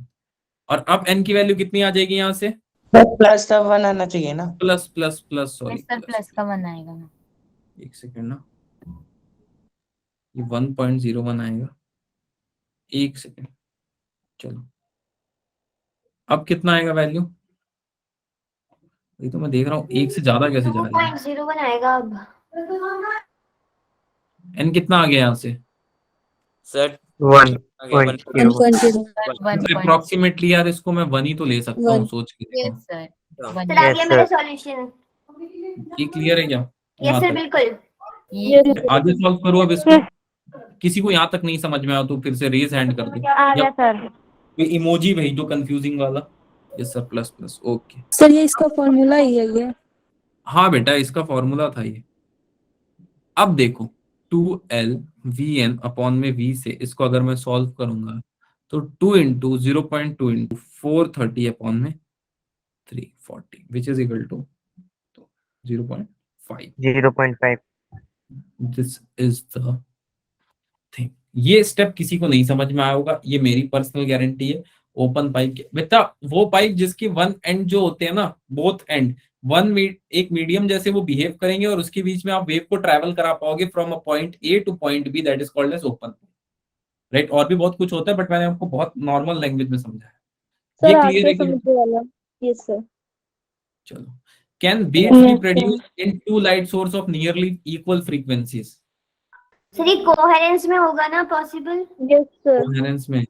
और अब n की वैल्यू कितनी आ जाएगी यहाँ से? प्लस का 1 आना चाहिए ना। प्लस सॉरी प्लस का 1 आएगा। एक सेकेंड ना, ये 1.01 आएगा। एक सेकेंड, चलो अब कितना आएगा वैल्यू? ये तो मैं देख रहा हूँ एक से ज्यादा कैसे जा रही है। 2.01 आएगा अब। n कितना आ गया यहाँ से? सर 1.0 अप्रोक्सीमेटली यार, इसको मैं 1 ही तो ले सकता हूँ, सोच के देखो। सर सर आ गया मेरा सॉल्यूशन। ये क्लियर है क्या? यस यहाँ सर तक बिल्कुल। आगे सॉल्व करो अब इसको। किसी को यहाँ तक नहीं समझ में आया तो फिर से रेज हैंड कर दो, आ गया सर। कोई इमोजी भेज दो कंफ्यूजिंग वाला। Yes sir, plus okay. Sir ये इसका फॉर्मूला ही है ये। हाँ बेटा, इसका फॉर्मूला था ये। अब देखो 2l Vn अपॉन में v से इसको अगर मैं सॉल्व करूंगा तो 2 इंटू 0.2 इंटू 430 अपॉन में 340 which is equal to 0.5। This is the thing. ये स्टेप किसी को नहीं समझ में आया होगा, ये मेरी पर्सनल गारंटी है। ओपन पाइप के बेटा, वो पाइप जिसकी वन एंड जो होते हैं ना, बोथ एंड एक मीडियम जैसे वो बिहेव करेंगे और उसके बीच में आप वेव को ट्रैवल करा पाओगे from a point A to point B, that is called as open, right. और भी बहुत कुछ होता है बट मैंने आपको बहुत नॉर्मल लैंग्वेज में समझाया। ये क्लियर है कि? Yes sir. चलो, can beats be produced in two light source of nearly equal frequencies? Sir ये कोहेरेंस में होगा ना पॉसिबल? Yes sir. कोहेरेंस में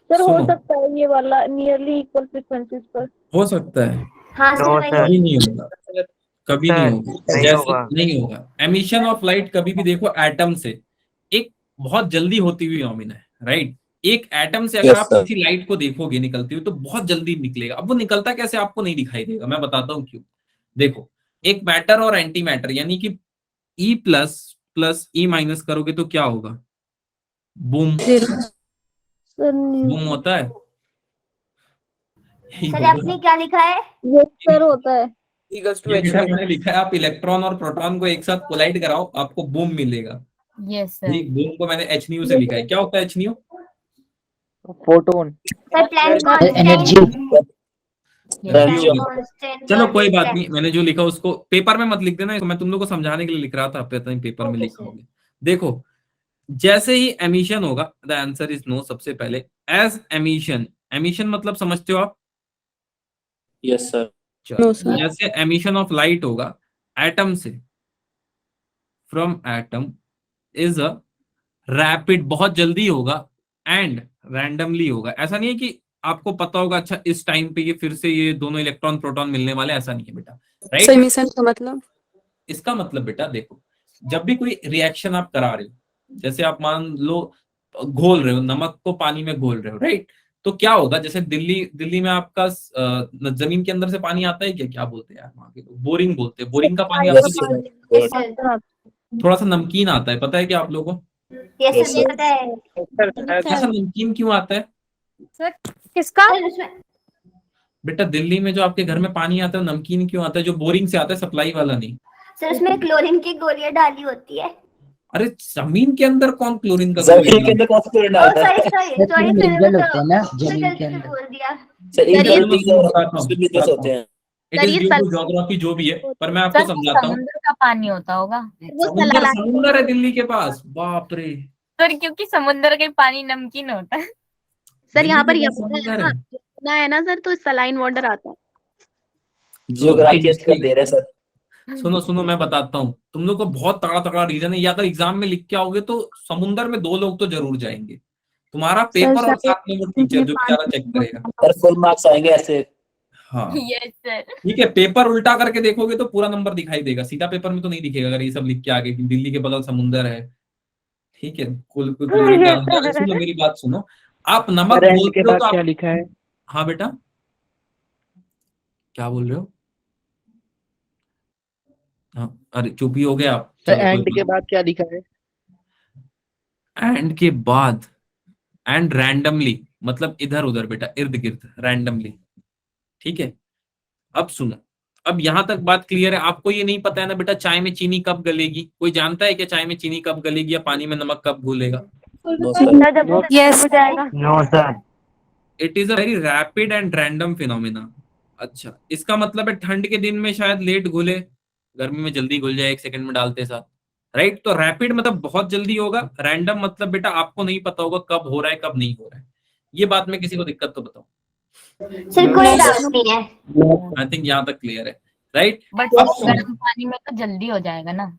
सर हो सुनो, सकता है ये वाला नियरली इक्वल फ्रीक्वेंसीज पर। हो सकता है, हाँ सर कभी नहीं होगा, कभी नहीं होगा, जैसे नहीं होगा। एमिशन ऑफ लाइट कभी भी देखो एटम से एक बहुत जल्दी होती हुई फिनोमेना है, राइट। एक एटम से अगर आप किसी लाइट को देखोगे निकलती हुई तो बहुत जल्दी निकलेगा। अब वो निकलता कैसे आपको नहीं दिखाई देगा, मैं बताता हूँ क्यों। देखो, एक मैटर और एंटी मैटर यानी कि E plus plus E minus करोगे तो क्या होगा? बूम, बूम होता है। सर आपने क्या लिखा है? यस सर होता है। मैंने लिखा है आप इलेक्ट्रॉन और प्रोटॉन को एक साथ कोलाइड कराओ, आपको बूम मिलेगा। Yes sir. बूम को मैंने HNU से लिखा है। क्या होता है HNU? Photon. Sir Planck constant. चलो कोई बात नहीं, मैंने जो लिखा उसको पेपर में मत लिख देना, मैं तुम लोग को समझाने के लिए लिख रहा था, पता नहीं पेपर में लिखा होगा। देखो, जैसे ही एमिशन होगा, द आंसर इज नो। सबसे पहले एज एमिशन, एमिशन मतलब समझते हो आप? Yes sir. No sir. जैसे एमिशन ऑफ लाइट होगा एटम से, from atom is a rapid, बहुत जल्दी होगा, एंड रैंडमली होगा। ऐसा नहीं है कि आपको पता होगा अच्छा इस टाइम पे ये फिर से ये दोनों इलेक्ट्रॉन प्रोटॉन मिलने वाले, ऐसा नहीं है बेटा, राइट। एमिशन का मतलब? इसका मतलब बेटा देखो, जब भी कोई रिएक्शन आप करा रहे हो, जैसे आप मान लो घोल रहे हो, नमक को पानी में घोल रहे हो, राइट। तो क्या होगा, जैसे दिल्ली में आपका जमीन के अंदर से पानी आता है क्या, क्या बोलते हैं यार वहाँ के लोग? बोरिंग बोलते हैं। बोरिंग का पानी आपको थोड़ा सा नमकीन आता है, पता है क्या आप लोगों को? यस सर पता है। ऐसा नमकीन क्यों आता है? सर किसका? सर उसमें बेटा दिल्ली में जो आपके घर में पानी आता है नमकीन क्यों आता है? जो बोरिंग से आता है, सप्लाई वाला नहीं। सर उसमें क्लोरीन की गोलियां डाली होती है। अरे जमीन के अंदर कौन क्लोरीन का जमीन गोली के अंदर कौन सा क्लोरीन डालता है? सॉरी सॉरी सॉरी मिनरल होते हैं ना जमीन गलती के से अंदर। बोल दिया। सर सर, ये इनकम्प्लीट उसमें मिनरल्स होते हैं। इट सर, इज ये ड्यू टू सल- ज्योग्राफी जो भी है, पर मैं आपको समझाता हूँ। समुद्र का पानी होता होगा वो समुंदर सलाह समुंदर है दिल्ली के पास, बाप रे। सर, क्योंकि समुद्र के पानी नमकीन होता है। सर यहाँ पर दिल्ली के यमुना पास है समुंदर ना, है। यमुना है ना सर, तो सलाइन वाटर आता है। जियोग्राफी कर दे रहे हैं सर। सुनो सुनो, मैं बताता हूँ तुम लोग को। बहुत तगड़ा तगड़ा रीजन है, या अगर एग्जाम में लिख के आओगे तो समुंदर में 2 लोग तो जरूर जाएंगे, तुम्हारा पेपर और साथ में वो टीचर जो बेचारा चेक करेगा। सर फुल मार्क्स आएंगे ऐसे। हाँ यस सर। ठीक है, पेपर उल्टा करके देखोगे तो पूरा नंबर दिखाई देगा, सीधा पेपर में तो नहीं दिखेगा अगर ये सब लिख के आगे कि दिल्ली के बगल समुंदर है। ठीक है, कुल क्लोरीन डालने जा। सुनो मेरी बात सुनो, आप नमक सर एंड बोलते के हो बाद तो क्या आप। लिखा है? हाँ बेटा, क्या बोल रहे हो? हाँ, अरे चुप ही हो गए आप। सर चलो कोई एंड के बात बाद क्या लिखा है? नहीं। एंड के बाद एंड रैंडमली, मतलब इधर उधर बेटा, इर्द गिर्द रैंडमली। ठीक है, अब सुनो, अब यहां तक बात क्लियर है। आपको ये नहीं पता है ना बेटा, चाय में चीनी कब गलेगी? कोई जानता है कि चाय में चीनी कब गलेगी या पानी में नमक कब घुलेगा? No sir. जब वो Yes. हो जाएगा। No sir. It is a very rapid and random phenomena. अच्छा, इसका मतलब है ठंड के दिन में शायद लेट घुले, गर्मी में जल्दी घुल जाए 1 सेकंड में डालते साथ। राइट, तो रैपिड मतलब बहुत जल्दी होगा, रैंडम मतलब बेटा आपको नहीं पता होगा कब हो रहा है कब नहीं हो रहा है। ये बात में किसी को दिक्कत तो बताओ। सर कोई डाउट नहीं है। आई थिंक यहाँ तक क्लियर है, राइट। बट अब सुनो, गर्म पानी में तो जल्दी हो जाएगा ना।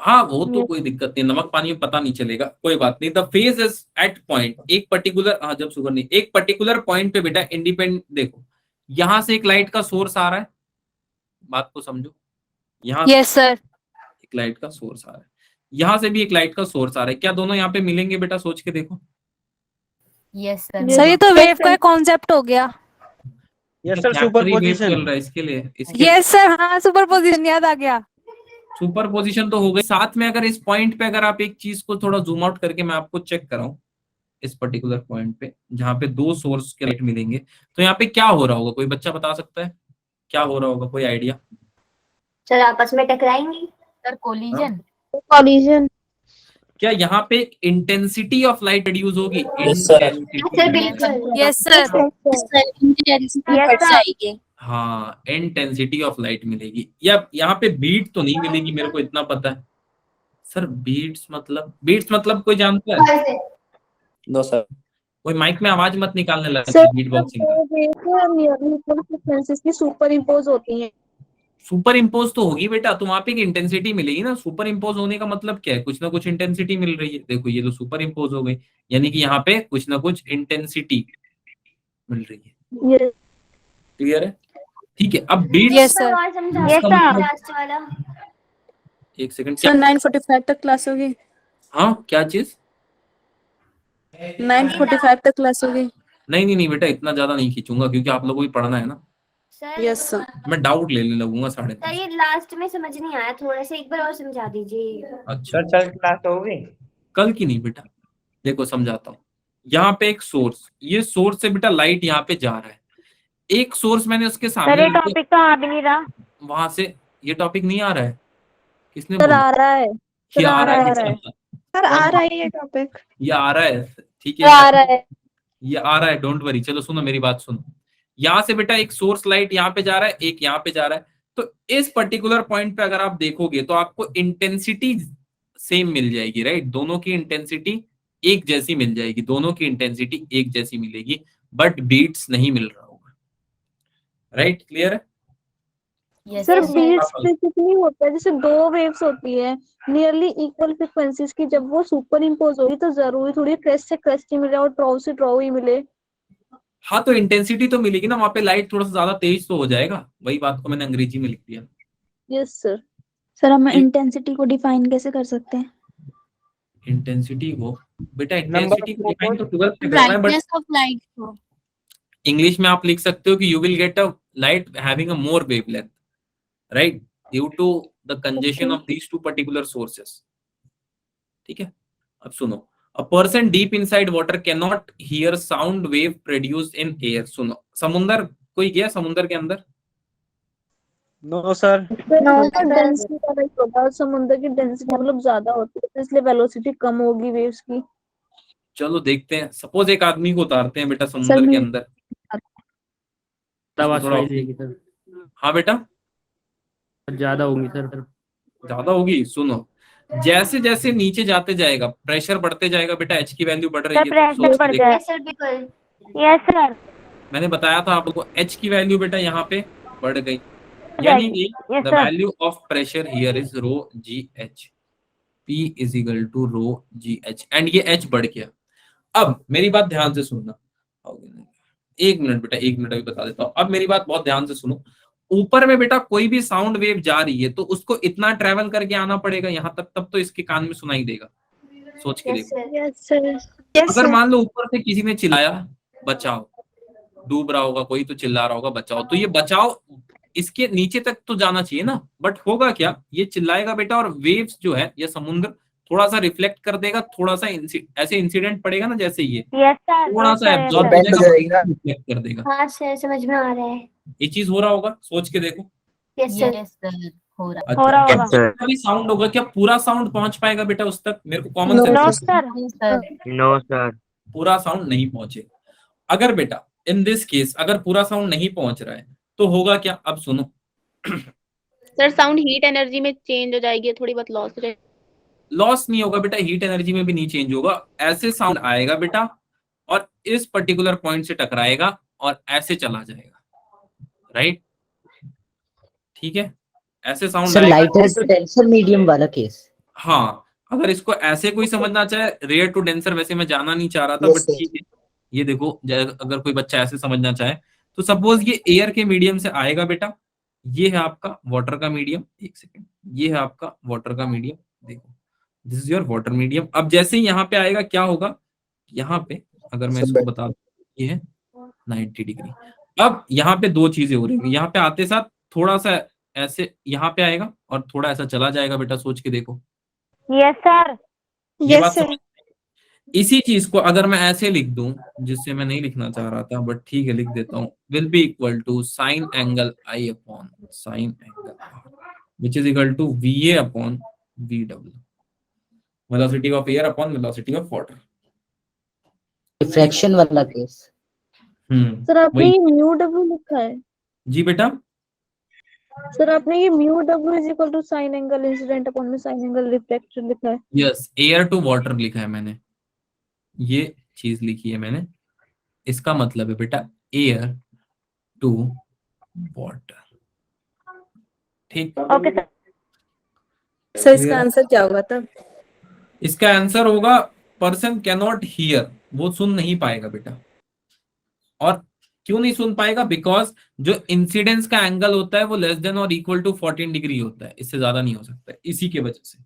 हाँ वो तो कोई दिक्कत नहीं, नमक पानी में पता नहीं चलेगा, कोई बात नहीं। The phase is at point, एक पर्टिकुलर, हाँ जब शुगर नहीं, एक पर्टिकुलर पॉइंट पे बेटा इंडिपेंडेंट। देखो यहां से एक लाइट का सोर्स आ रहा है, बात को समझो। यहाँ यस सर। एक लाइट का सोर्स आ रहा है, यहाँ से भी एक लाइट का सोर्स आ रहा है। क्या दोनों यहाँ पे मिलेंगे बेटा? सोच के देखो। Yes sir. सर, ये तो वेव का कॉन्सेप्ट हो गया। यस सर, क्या सुपर वेव पोजिशन। चल रहा है इसके लिए, यस सर, हाँ सुपर पोजिशन याद आ गया। सुपर पोजिशन तो हो गई। साथ में अगर इस पॉइंट पे अगर आप एक चीज को थोड़ा जूम आउट करके मैं आपको चेक कराऊं, इस पर्टिकुलर पॉइंट पे जहां पे 2 सोर्स के लाइट मिलेंगे, तो यहाँ पे क्या हो रहा होगा? कोई बच्चा बता सकता है क्या हो रहा होगा? कोई आइडिया? सर आपस में टकराएंगी। Sir collision. कॉलिजन। क्या यहाँ पे इंटेंसिटी ऑफ लाइट रिड्यूस होगी? Yes, sir. सर बिल्कुल। Yes sir. जाएगी। हाँ, इंटेंसिटी ऑफ लाइट मिलेगी। या यहाँ पे बीट तो नहीं मिलेगी, मेरे को इतना पता है। सर बीट्स मतलब कोई जानता है? No sir. कोई माइक में आवाज मत निकालने लगा सर बीट बॉक्सिंग का। नियरली इक्वल फ्रीक्वेंसीज की सुपर इम्पोज होती हैं। सुपर इम्पोज तो होगी बेटा, तो वहां पे एक इंटेंसिटी मिलेगी ना। सुपर इम्पोज होने का मतलब क्या है? कुछ ना कुछ इंटेंसिटी मिल रही है। देखो ये तो सुपर इम्पोज हो गई, यानी कि यहाँ पे कुछ ना कुछ इंटेंसिटी मिल रही है। ये क्लियर है? ठीक है, अब बीट्स। Yes sir. और समझा Yes, sir. लास्ट वाला। एक सेकंड, सर 9:45 तक क्लास होगी। हाँ क्या चीज? 9:45 तक क्लास होगी। नहीं बेटा, इतना ज्यादा नहीं खींचूंगा क्योंकि आप लोगों को भी पढ़ना है ना। Sir yes sir. मैं डाउट लेने लगूंगा सर 3:30। ये लास्ट में समझ नहीं आया, थोड़ा सा एक बार और समझा दीजिए। अच्छा, सर क्लास होगी। कल की नहीं बेटा, देखो समझाता हूँ। यहाँ पे एक सोर्स, ये सोर्स से बेटा लाइट यहाँ पे जा रहा है। एक सोर्स मैंने उसके सर सामने ये टॉपिक तो आ भी नहीं रहा। वहां से। ये टॉपिक नहीं आ रहा है? किसने सर बोला? आ रहा है। ये आ रहा है, आ रहा है। सर आ रहा है ये टॉपिक। ये आ रहा है, ठीक सर आ है, रहा है। ये आ रहा है, डोंट वरी। चलो सुनो मेरी बात सुनो, यहाँ से बेटा एक सोर्स लाइट यहाँ पे जा रहा है, एक यहाँ पे जा रहा है। तो इस पर्टिकुलर पॉइंट पे अगर आप देखोगे तो आपको इंटेंसिटी सेम मिल जाएगी, राइट? दोनों की इंटेंसिटी एक जैसी मिल जाएगी, दोनों की इंटेंसिटी एक जैसी मिलेगी, बट बीट्स नहीं मिल रहा होगा। राइट, क्लियर है? Yes sir sir. Beats basically होता है जैसे 2 वेव्स होती है नियरली इक्वल फ्रीक्वेंसीज की, जब वो सुपर इम्पोज होगी तो जरूरी थोड़ी क्रेस्ट से क्रेस्ट ही मिले और ट्रॉव से ट्रॉव ही मिले। हाँ तो इंटेंसिटी तो मिलेगी ना, वहां पे लाइट थोड़ा सा ज्यादा तेज तो हो जाएगा। वही बात को मैंने अंग्रेजी में लिख दिया। Yes sir. सर हम ठीक। इंटेंसिटी को डिफाइन कैसे कर सकते हैं? इंटेंसिटी को बेटा, नंबर इंटेंसिटी को डिफाइन तो 12th में करना है, बट ब्राइटनेस ऑफ लाइट को। इंग्लिश में आप लिख सकते हो कि you will get a light having a more wavelength, right, due to the congestion of these 2 particular sources. ठीक है, अब सुनो, A person deep inside water cannot hear sound wave produced in air. सुनो, समुंदर, कोई गया समुंदर के अंदर? No sir. डेंसिटी का होगा, समुद्र की डेंसिटी मतलब ज्यादा होती है, तो इसलिए वेलोसिटी कम होगी वेव्स की। चलो देखते हैं, सपोज एक आदमी को उतारते हैं बेटा सर समुंदर के मैं अंदर। आवाज थोड़ा- सुनाई देगी सर, हाँ बेटा, ज्यादा होगी सर। ज्यादा होगी। सुनो, जैसे जैसे नीचे जाते जाएगा प्रेशर बढ़ते जाएगा बेटा, एच की वैल्यू बढ़ रही है, तो प्रेशर सोच के बढ़ देखो। जाए। यस सर बिल्कुल। Yes sir. मैंने बताया था आप लोगों को, एच की वैल्यू बेटा यहाँ पे बढ़ गई, यानी कि yes the sir. Value of pressure here is rho g h, P is equal to rho g h, and ये एच बढ़ गया। अब मेरी बात ध्यान से सुनना, एक मिनट बेटा, एक मिनट अभी बता देता हूँ। अब मेरी बात बहुत ध्यान से सुनो, ऊपर में बेटा कोई भी साउंड वेव जा रही है तो उसको इतना ट्रेवल करके आना पड़ेगा यहाँ तक, तब तो इसके कान में सुनाई देगा। सोच के यस देखो, सर। अगर मान लो ऊपर से किसी ने चिल्लाया बचाओ, डूब रहा होगा कोई तो चिल्ला रहा होगा बचाओ, तो ये बचाओ इसके नीचे तक तो जाना चाहिए ना, बट होगा क्या, ये चिल्लाएगा बेटा और वेव्स जो है ये समुद्र थोड़ा सा रिफ्लेक्ट कर देगा, थोड़ा सा ऐसे इंसिडेंट पड़ेगा ना जैसे ये, यस सर। थोड़ा सा एब्जॉर्ब बेंड हो जाएगी ना। रिफ्लेक्ट कर देगा। हाँ सर समझ में आ रहा है। ये चीज हो रहा होगा, सोच के देखो। Yes sir. यस सर, हो रहा हो रहा अच्छा, होगा। जितना भी साउंड होगा क्या पूरा साउंड पहुंच पाएगा बेटा उस तक? मेरे को कॉमन नो सेंस सर। है सर। No sir. पूरा साउंड नहीं पहुंचे। अगर बेटा इन दिस केस अगर पूरा साउंड नहीं पहुंच रहा है तो होगा क्या, अब सुनो। सर साउंड हीट एनर्जी में चेंज हो जाएगी, थोड़ी बहुत लॉस हो जाएगी। लॉस नहीं होगा बेटा, हीट एनर्जी में भी नहीं चेंज होगा, ऐसे साउंड आएगा बेटा और इस पर्टिकुलर पॉइंट से टकराएगा और ऐसे चला जाएगा, राइट? ठीक है, ऐसे साउंड सर आएगा। लाइटर टू डेंसर मीडियम वाला केस। हाँ, अगर इसको ऐसे कोई समझना चाहे, रेयर टू डेंसर वैसे मैं जाना नहीं चाह रहा था, Yes, बट sir. ठीक है, ये देखो अगर कोई बच्चा ऐसे समझना चाहे तो सपोज ये एयर के मीडियम से आएगा बेटा, ये है आपका वाटर का मीडियम, एक सेकेंड, ये है आपका वाटर का मीडियम, देखो this is your water medium. अब जैसे ही यहाँ पे आएगा क्या होगा, यहाँ पे अगर मैं इसको बता दूं, ये है 90 डिग्री। अब यहाँ पे दो चीजें हो रही है, यहाँ पे आते साथ थोड़ा सा ऐसे यहाँ पे आएगा और थोड़ा ऐसा चला जाएगा बेटा, सोच के देखो। Yes sir. ये बात समझ। इसी चीज को अगर मैं ऐसे लिख दूं, जिससे मैं नहीं लिखना चाह रहा था बट ठीक है लिख देता हूं, will be equal to sine angle i upon sine angle r, which is equal to VA upon VW, velocity of air upon velocity of water. Refraction वाला केस। सर आपने वही। ये म्यू डब्ल्यू लिखा है? जी बेटा, सर आपने ये mu W is equal to sine angle incident upon में साइन एंगल रिफ्लेक्टेड लिखा है? यस, एयर टू वाटर लिखा है मैंने, ये चीज लिखी है मैंने। इसका मतलब है बेटा एयर टू वाटर, ठीक। Okay sir. सर इसका आंसर क्या होगा तब? इसका आंसर होगा पर्सन कैनॉट हियर, वो सुन नहीं पाएगा बेटा। और क्यों नहीं सुन पाएगा? बिकॉज जो इंसिडेंस का एंगल होता है वो लेस देन और इक्वल टू 14 डिग्री होता है, इससे ज्यादा नहीं हो सकता है, इसी के वजह से।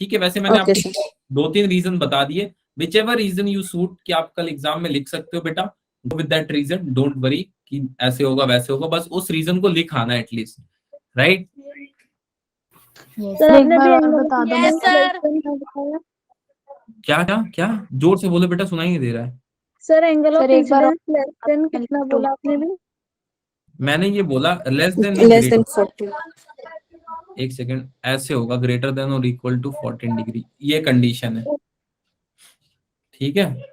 ठीक है, वैसे मैंने Okay, आपको 2-3 रीजन बता दिए, which ever reason you suit, कि आप कल एग्जाम में लिख सकते हो बेटा, go with that reason, don't worry कि ऐसे होगा वैसे होगा, बस उस रीजन को लिख आना एटलीस्ट, राइट? सर आपने भी एंगल बता दो। yes, बताया। क्या क्या क्या, जोर से बोलो बेटा, सुनाई नहीं दे रहा है। सर एंगल ऑफ सर, एक बार इंसिडेंस लेस देन कितना बोला आपने भी? मैंने ये बोला लेस देन लेस देन 40। एक सेकंड, ऐसे होगा ग्रेटर देन और इक्वल टू 14 डिग्री, ये कंडीशन है, ठीक है।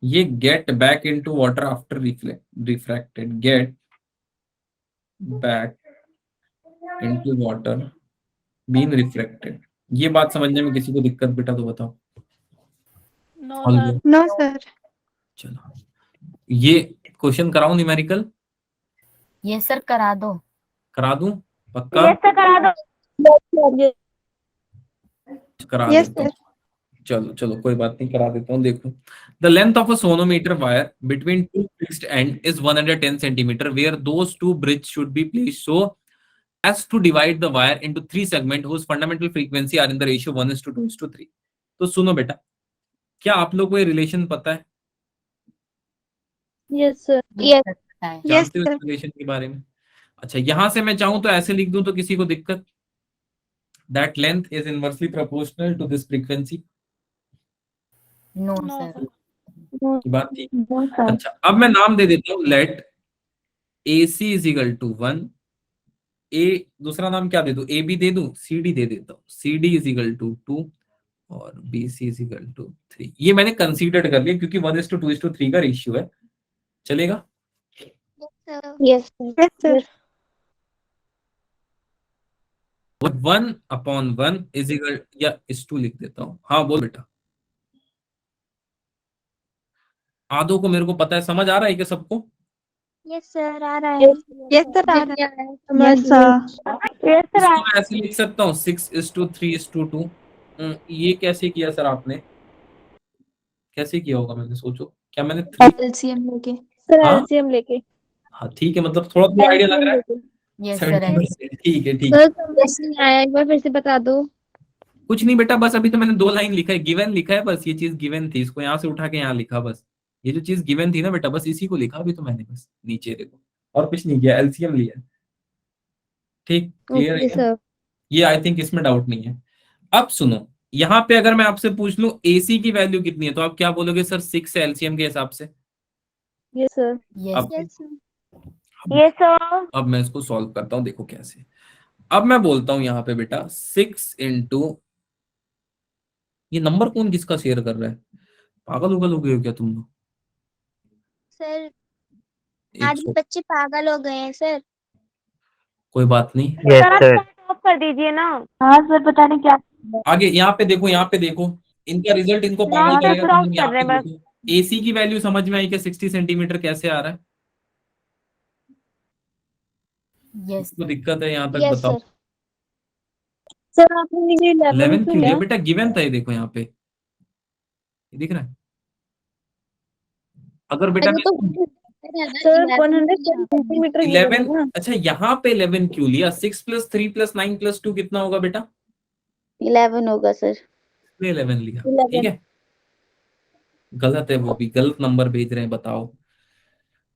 ये get back into water after refracted, get back into water been reflected. ये बात समझने में किसी को दिक्कत बेटा तो बताओ। No sir. चलो, ये क्वेश्चन कराऊं न्यूमेरिकल? यस सर, करा दो। करा दूं पक्का? यस सर करा दो। करा Yes, देता हूं। चलो चलो कोई बात नहीं, करा देता हूँ। देखो, the length of a sonometer wire between two fixed end is 110 centimetre, where those two bridge should be placed so as to divide the wire into 3 segments whose fundamental frequency are in the ratio 1:2:3। तो सुनो बेटा, क्या आप लोग को ये relation पता है? Yes sir. यस सर, पता है। जानते हो इस रिलेशन के बारे में? अच्छा, यहां से मैं चाहूं तो ऐसे लिख दूं तो किसी को दिक्कत? that length is inversely proportional to this frequency? No No, sir की बात थी। no, sir. अच्छा, अब मैं नाम दे देता हूँ, let AC is equal to 1, ए दूसरा नाम क्या दे दूं, AB दे दूं, CD दे देता हूँ, CD इज इक्वल टू 2 और BC इज इक्वल टू 3। ये मैंने कंसीडर कर लिया क्योंकि 1:2:3 का रेशियो है, चलेगा? Yes Yes, sir. 1/1 is equal, या इस 2 लिख देता हूँ। हाँ बोल बेटा। आधो को मेरे को पता है, समझ आ रहा है क्या सबको? यस सर आ रहा है। Yes, sir. आ रहा है. Yes, sir. Yes, sir. इसको मैं ऐसे लिख सकता हूँ 6:3:2। ये कैसे किया सर आपने, कैसे किया होगा मैंने, सोचो। क्या मैंने 3? LCM लेके. Sir, हाँ? LCM लेके. हाँ ठीक है, मतलब थोड़ा थोड़ा आइडिया लग रहा है। यस सर 70%, ठीक है ठीक है। सर समझ नहीं आया, एक बार फिर से बता दो। कुछ नहीं बेटा, बस अभी तो मैंने 2 लाइन लिखा है, गिवन लिखा है, बस ये चीज गिवन थी, इसको यहाँ से उठा के यहाँ लिखा, बस ये जो चीज गिवन थी ना बेटा, बस इसी को लिखा अभी तो मैंने, बस नीचे देखो, और कुछ नहीं किया, एलसीएम लिया। ठीक, क्लियर है ओके क्या? सर। ये आई थिंक इसमें डाउट नहीं है। अब सुनो, यहाँ पे अगर मैं आपसे पूछ लूं एसी की वैल्यू कितनी है, तो आप क्या बोलोगे सर 6 है एलसीएम के हिसाब से? Yes, sir. यस अब Yes, sir. अब मैं इसको सॉल्व करता हूं, देखो कैसे। अब मैं बोलता हूं यहाँ पे बेटा 6 इंटू, ये नंबर कौन किसका शेयर कर रहा है, पागल उगल हो गए हो क्या तुम लोग? सर आज बच्चे पागल हो गए हैं सर। कोई बात नहीं, Yes, sir. ऑफ कर दीजिए ना. हाँ सर, पता नहीं क्या. आगे यहाँ पे देखो, यहाँ पे देखो, इनका रिजल्ट इनको पागल No, करेगा। sir, तुम लोग यहाँ कर रहे पे हैं देखो, एसी की वैल्यू समझ में आई क्या, 60 सेंटीमीटर कैसे आ रहा है? यस तो दिक्कत है यहाँ तक, यस बताओ। सर। सर आपने नीचे 11 11 क्यों क्यों लिया लिया? बेटा, गिवन था ये, देखो यहाँ पे, ये दिख रहा है। अगर बेटा अरे तो सर 100 सेंटीमीटर 11, अच्छा यहाँ पे 11 क्यों लिया? 6 + 3 + 9 + 2 कितना होगा बेटा? 11 होगा सर। 11 लिया, 11. ठीक है। गलत है, वो भी गलत नंबर भेज रहे हैं, बताओ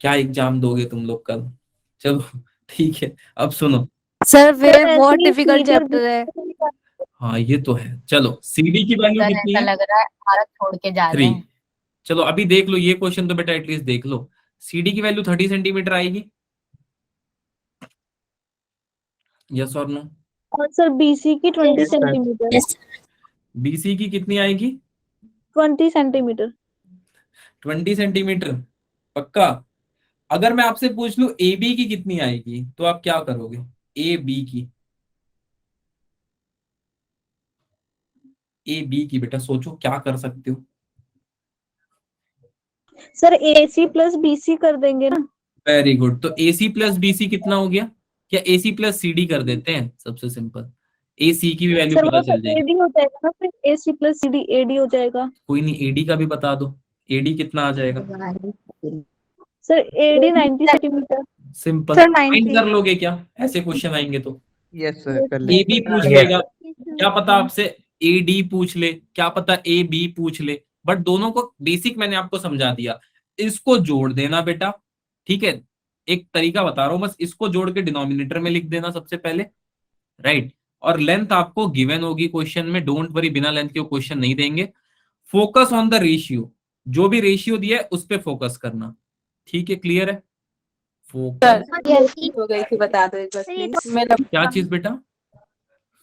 क्या एग्जाम दोगे तुम लोग कल? चलो ठीक है, अब सुनो। सर वे Sir, बहुत ऐसे ही डिफिकल्ट सीधे चैप्टर है. हाँ ये तो है। चलो सीडी की वैल्यू सर कितनी ऐसा है? लग रहा है भारत छोड़ के जा रहे 3। हैं। चलो अभी देख लो, ये क्वेश्चन तो बेटा एटलीस्ट देख लो, सीडी की वैल्यू 30 सेंटीमीटर आएगी, यस और नो? और सर BC की 20 Yes, sir. सेंटीमीटर. बीसी की कितनी आएगी? 20 सेंटीमीटर. 20 सेंटीमीटर पक्का? अगर मैं आपसे पूछ लूं ए बी की कितनी आएगी, तो आप क्या करोगे? ए बी की बेटा सोचो क्या कर सकते हो? सर AC प्लस BC कर देंगे ना. वेरी गुड, तो AC + BC कितना हो गया? क्या AC + CD कर देते हैं? सबसे सिंपल, AC की भी वैल्यू सर पता वो चल जाएगी। AD हो जाएगा ना, फिर AC प्लस CD AD हो जाएगा. कोई नहीं, AD का भी बता दो, AD कितना आ जाएगा? Sir AD 90 centimetre. Simple, sir find 90. कर लोगे क्या? ऐसे क्वेश्चन आएंगे तो यस सर कर ए ले। बी पूछ लेगा, क्या पता आपसे ए डी पूछ ले, क्या पता ए बी पूछ ले, बट दोनों को बेसिक मैंने आपको समझा दिया। इसको जोड़ देना बेटा, ठीक है, एक तरीका बता रहा हूं, बस इसको जोड़ के डिनोमिनेटर में लिख देना सबसे पहले, राइट। और लेंथ आपको गिवन होगी क्वेश्चन में, डोंट वरी, बिना लेंथ के क्वेश्चन नहीं देंगे। फोकस ऑन द रेशियो, जो भी रेशियो दिया है उस पर फोकस करना, ठीक है, क्लियर है? फोकस हो गई थी, बता दो एक बार प्लीज. मैं क्या चीज बेटा?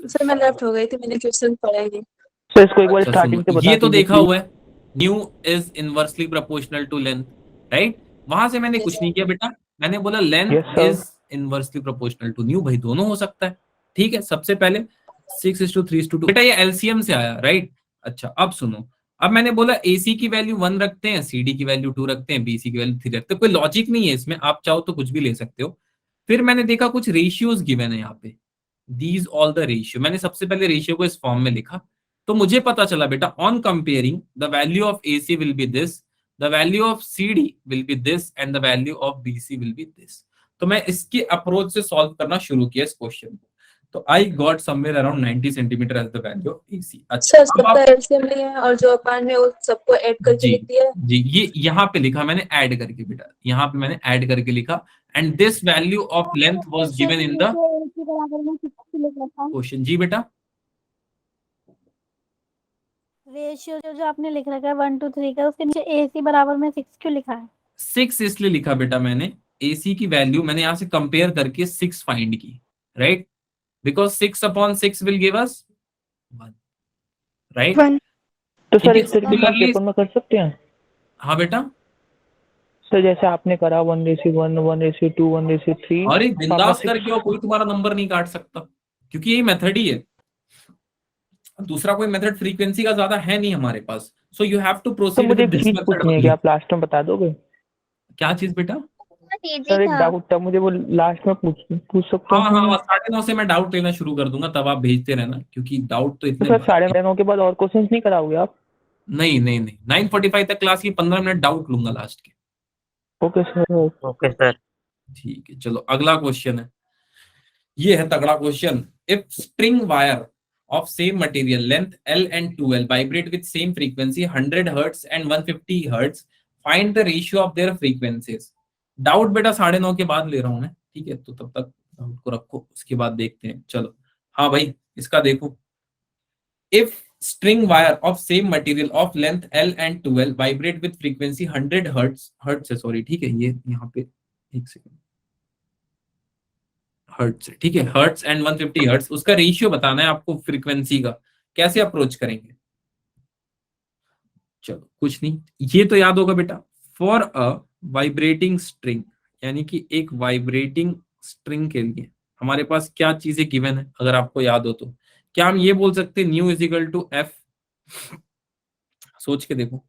सर मैं लेफ्ट हो गई थी, मैंने क्वेश्चन पढ़ा ही नहीं. सर इसको एक बार अच्छा, स्टार्टिंग से सुनो, बता ये तो दीजिए देखा please. हुआ है, nu is inversely proportional to length, right. वहां से मैंने Yes, कुछ sir. नहीं किया बेटा, मैंने बोला length Yes, sir. Is inversely proportional to nu, भाई दोनों हो सकता है, ठीक है। सबसे पहले 6:3:2 बेटा, ये एलसीएम से आया, राइट। अच्छा अब सुनो, अब मैंने बोला AC की वैल्यू 1 रखते हैं, CD की वैल्यू 2 रखते हैं, BC की वैल्यू 3 रखते हैं, कोई लॉजिक नहीं है इसमें, आप चाहो तो कुछ भी ले सकते हो। फिर मैंने देखा कुछ रेशियोज गिवन है यहाँ पे, दीज ऑल द रेशियो, मैंने सबसे पहले रेशियो को इस फॉर्म में लिखा, तो मुझे पता चला बेटा on comparing the value of AC will be this, the value of CD will be this and the value of BC will be this. तो मैं इसके अप्रोच से सॉल्व करना शुरू किया इस क्वेश्चन को, तो I got somewhere around 90 centimetre as the value of AC। अच्छा सर सबका एलसीएम लिया है और जो अपान है वो सबको ऐड करके लिख दिया है. जी, ये यहाँ पे लिखा मैंने ऐड करके बेटा, यहाँ पे मैंने ऐड करके लिखा, and this value of length was given in the question. जी बेटा, रेशियो जो आपने लिख रखा है 1 to 3 का, उसके नीचे AC बराबर में 6 क्यों लिखा है? 6 इसलिए लिखा बेटा मैंने, AC की वैल्यू मैंने यहाँ से कंपेयर करके 6 फाइंड की, right, because 6/6 will give us 1, right. तो सर ठीक है, इस तरीके का similarly- पेपर में कर सकते हैं हाँ बेटा, सर, जैसे आपने करा 1:1, 1:2, 1:3। और एक बिंदास करके और कोई तुम्हारा नंबर नहीं काट सकता, क्योंकि यही मेथड ही है, दूसरा कोई मेथड फ्रीक्वेंसी का ज्यादा है नहीं हमारे पास, सो यू हैव टू तो प्रोसीड मुझे विद एक दिस चीज मेथड पूछनी है कि आप लास्ट में बता दोगे? क्या चीज बेटा? सर एक डाउट था मुझे, वो लास्ट में पूछ सकता हाँ हूँ? हाँ, 9:30 से मैं डाउट लेना शुरू कर दूंगा, तब आप भेजते रहना, क्योंकि डाउट तो तो इतने सर 9:30 के बाद और क्वेश्चंस नहीं कराओगे आप? नहीं नहीं नहीं, 9:45 तक क्लास की 15 मिनट डाउट लूंगा लास्ट के। Okay sir. Okay sir. ठीक है, चलो अगला क्वेश्चन है, ये है तगड़ा question. If string wire of same material length L and 2L vibrate with same frequency 100 Hz and 150 Hz, find the ratio of their frequencies। Doubt बेटा 9:30 के बाद ले रहा हूं मैं, ठीक है, तो तब तक डाउट को रखो, उसके बाद देखते हैं। चलो हाँ भाई, इसका देखो, if string wire of same material of length L and 2L vibrate with frequency 100 Hz से, सॉरी, ठीक है, ये यहाँ पे एक सेकंड, हर्ट्ज है, ठीक है, हर्ट्ज एंड 150 हर्ट्ज, उसका रेशियो बताना है आपको फ्रीक्वेंसी का, कैसे अप्रोच करेंगे? चलो कुछ नहीं, ये तो याद होगा बेटा, फॉर अ वाइब्रेटिंग स्ट्रिंग, यानी कि एक वाइब्रेटिंग स्ट्रिंग के लिए हमारे पास क्या चीजें गिवन है, अगर आपको याद हो तो क्या हम ये बोल सकते हैं nu is equal to f? सोच के देखो,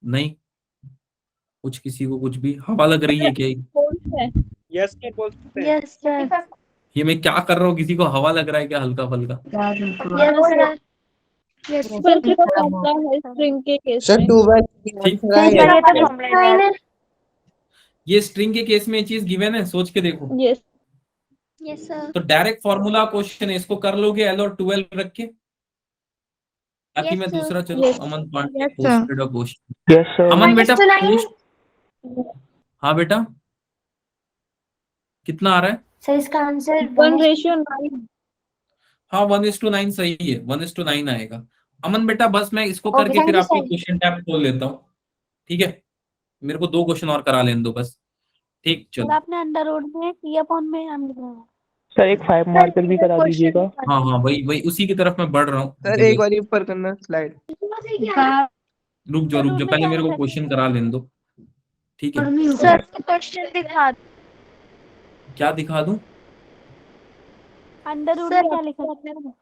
नहीं, कुछ किसी को कुछ भी हवा लग रही है क्या? यस सर, बोल सकते हैं। Yes sir. ये मैं क्या कर रहा हूँ, किसी को हवा लग रहा है क्या हल्का फल्का? स्ट्रिंग के केस सर में 2 ठीक, ये स्ट्रिंग के केस में ये चीज गिवन है, सोच के देखो। Yes yes sir. तो डायरेक्ट फॉर्मूला क्वेश्चन है, इसको कर लोगे L और 2L रख के, ताकि Yes, मैं sir. दूसरा, चलो Yes. Aman Pandey Yes, sir. Posted a question. Yes sir. Aman बेटा -9 post- हाँ बेटा, कितना आ रहा है? सर इसका आंसर 1:9। हाँ 1:9 सही है, 1:9 आएगा। अमन बेटा बस मैं इसको Okay, करके thank फिर you, आपकी sir. क्वेश्चन टैब खोल लेता हूँ, ठीक है, मेरे को 2 क्वेश्चन और करा लेने दो बस, ठीक, सर चलो। आपने अंडर रूट में T/में हम लिखा है। सर एक 5 मार्कर भी करा दीजिएगा। हाँ हाँ, वही वही उसी की तरफ मैं बढ़ रहा हूँ। सर एक बार ऊपर करना स्लाइड। रुक जाओ, पहले मेरे को क्वेश्चन करा लेने दो, ठीक है। सर क्वेश्चन दिखा, क्या दिखा दूं? अंडर रूट में क्या लिखा है?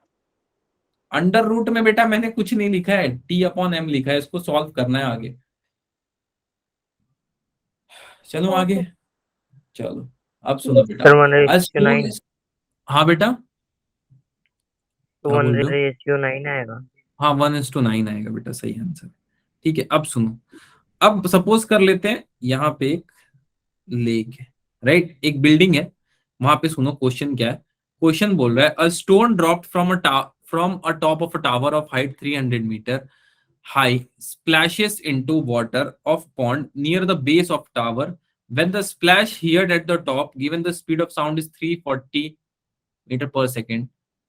अंडर रूट में बेटा मैंने कुछ नहीं लिखा है, T/M लिखा है, इसको सॉल्व करना है आगे। चलो आगे, चलो अब सुनो बेटा, हाँ बेटा, तो हाँ, बोल दो। रेशियो 9 आएगा। हाँ 1:9 आएगा बेटा, सही आंसर, ठीक है। अब सुनो, अब सपोज कर लेते हैं यहाँ पे एक लेक है, राइट, एक बिल्डिंग है, वहां पे सुनो क्वेश्चन क्या है। क्वेश्चन बोल रहा है a stone dropped from a top of a tower of height 300 metre high splashes into water of pond near the base of tower. When the splash heard at the top, given the speed of sound is 340 metre पर second,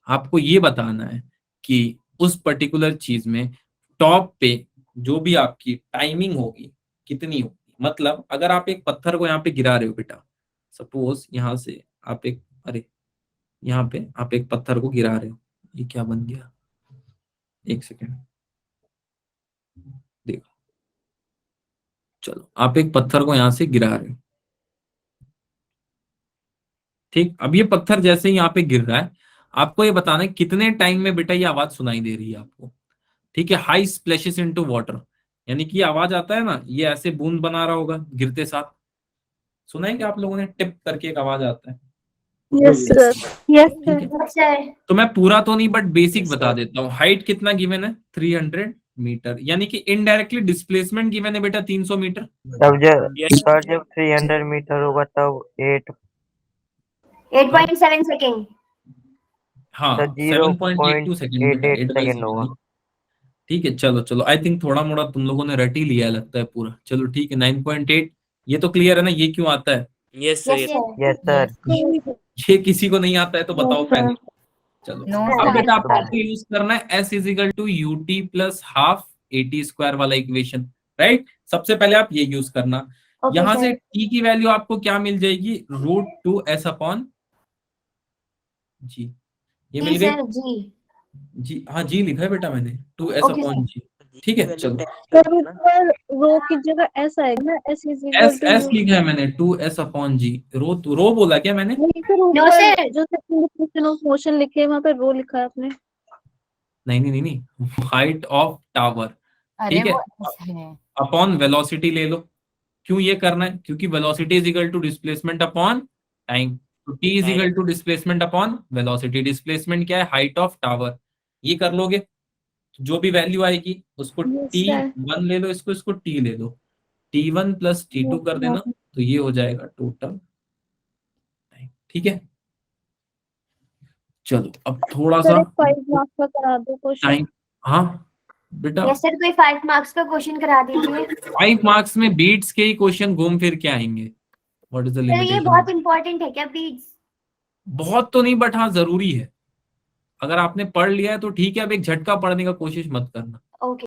आपको ये बताना है कि उस particular चीज में top पे जो भी आपकी टाइमिंग होगी कितनी होगी। मतलब अगर आप एक पत्थर को यहाँ पे गिरा रहे हो बेटा, सपोज यहाँ से आप एक, अरे यहाँ पे आप एक पत्थर को गिरा रहे हो, ये क्या बन गया, एक सेकेंड देखो, चलो आप एक पत्थर को यहां से गिरा रहे हो, ठीक, अब ये पत्थर जैसे ही यहाँ पे गिर रहा है, आपको ये बताना है कितने टाइम में बेटा ये आवाज सुनाई दे रही है आपको, ठीक है। हाई स्प्लैशेस इनटू वाटर, यानी कि आवाज आता है ना, ये ऐसे बूंद बना रहा होगा गिरते साथ, सुना है कि आप लोगों ने टिप करके एक आवाज आता है? यस सर, यस सर तो मैं पूरा तो नहीं बट बेसिक बता देता हूँ। हाइट कितना गिवन है? 300 मीटर, यानी कि इनडायरेक्टली डिस्प्लेसमेंट गिवन है बेटा 300 मीटर। जब 300 मीटर होगा तब 8.7 सेकंड। हाँ 7.82 सेकंड, 8 सेकंड होगा। ठीक है, चलो चलो, आई थिंक थोड़ा मोड़ा तुम लोगों ने रट ही लिया है लगता है पूरा, चलो ठीक है। 9.8 ये तो क्लियर है ना, ये क्यों आता है? Yes sir. ये किसी को नहीं आता है तो बताओ पहले। चलो No, अब sir. बेटा आपको यूज करना है s is equal to u t plus half a t square वाला इक्वेशन, राइट। सबसे पहले आप ये यूज करना। यहां से टी की वैल्यू आपको क्या मिल जाएगी, √2s अपॉन जी, ये मिल गई जी जी। हाँ जी लिखा है बेटा मैंने, 2s अपॉन जी, ठीक है। चलो सर ऊपर रो की जगह एस आएगा ना, s is equal s to s लिखा है मैंने, 2s अपॉन जी। रो बोला क्या मैंने? नहीं सर, नो ऊपर सर जो सेकंड इक्वेशन ऑफ मोशन लिखे है वहाँ पे रो लिखा है आपने। नहीं, हाइट ऑफ टावर, अरे ठीक है, वो ऐसे है। अपॉन वेलोसिटी ले लो। क्यों ये करना है, क्योंकि velocity is equal to displacement upon time, तो T is equal to displacement upon velocity. Displacement क्या है, हाइट ऑफ टावर। ये कर लोगे, जो भी वैल्यू आएगी उसको Yes, sir. T1 ले लो, इसको T ले लो, T1 प्लस T2 कर देना, तो ये हो जाएगा टोटल, ठीक है। चलो अब थोड़ा सर सा 5 मार्क्स का करा दो क्वेश्चन। टाइम, हाँ बेटा यस सर, कोई 5 मार्क्स का क्वेश्चन करा दीजिए। 5 मार्क्स में बीट्स के ही क्वेश्चन घूम फिर के आएंगे। व्हाट इज द सर ये लिमिटेशन? बहुत इंपॉर्टेंट है क्या बीट्स? बहुत तो नहीं, बट हाँ जरूरी है। अगर आपने पढ़ लिया है तो ठीक है, अब एक झटका पढ़ने का कोशिश मत करना। ओके।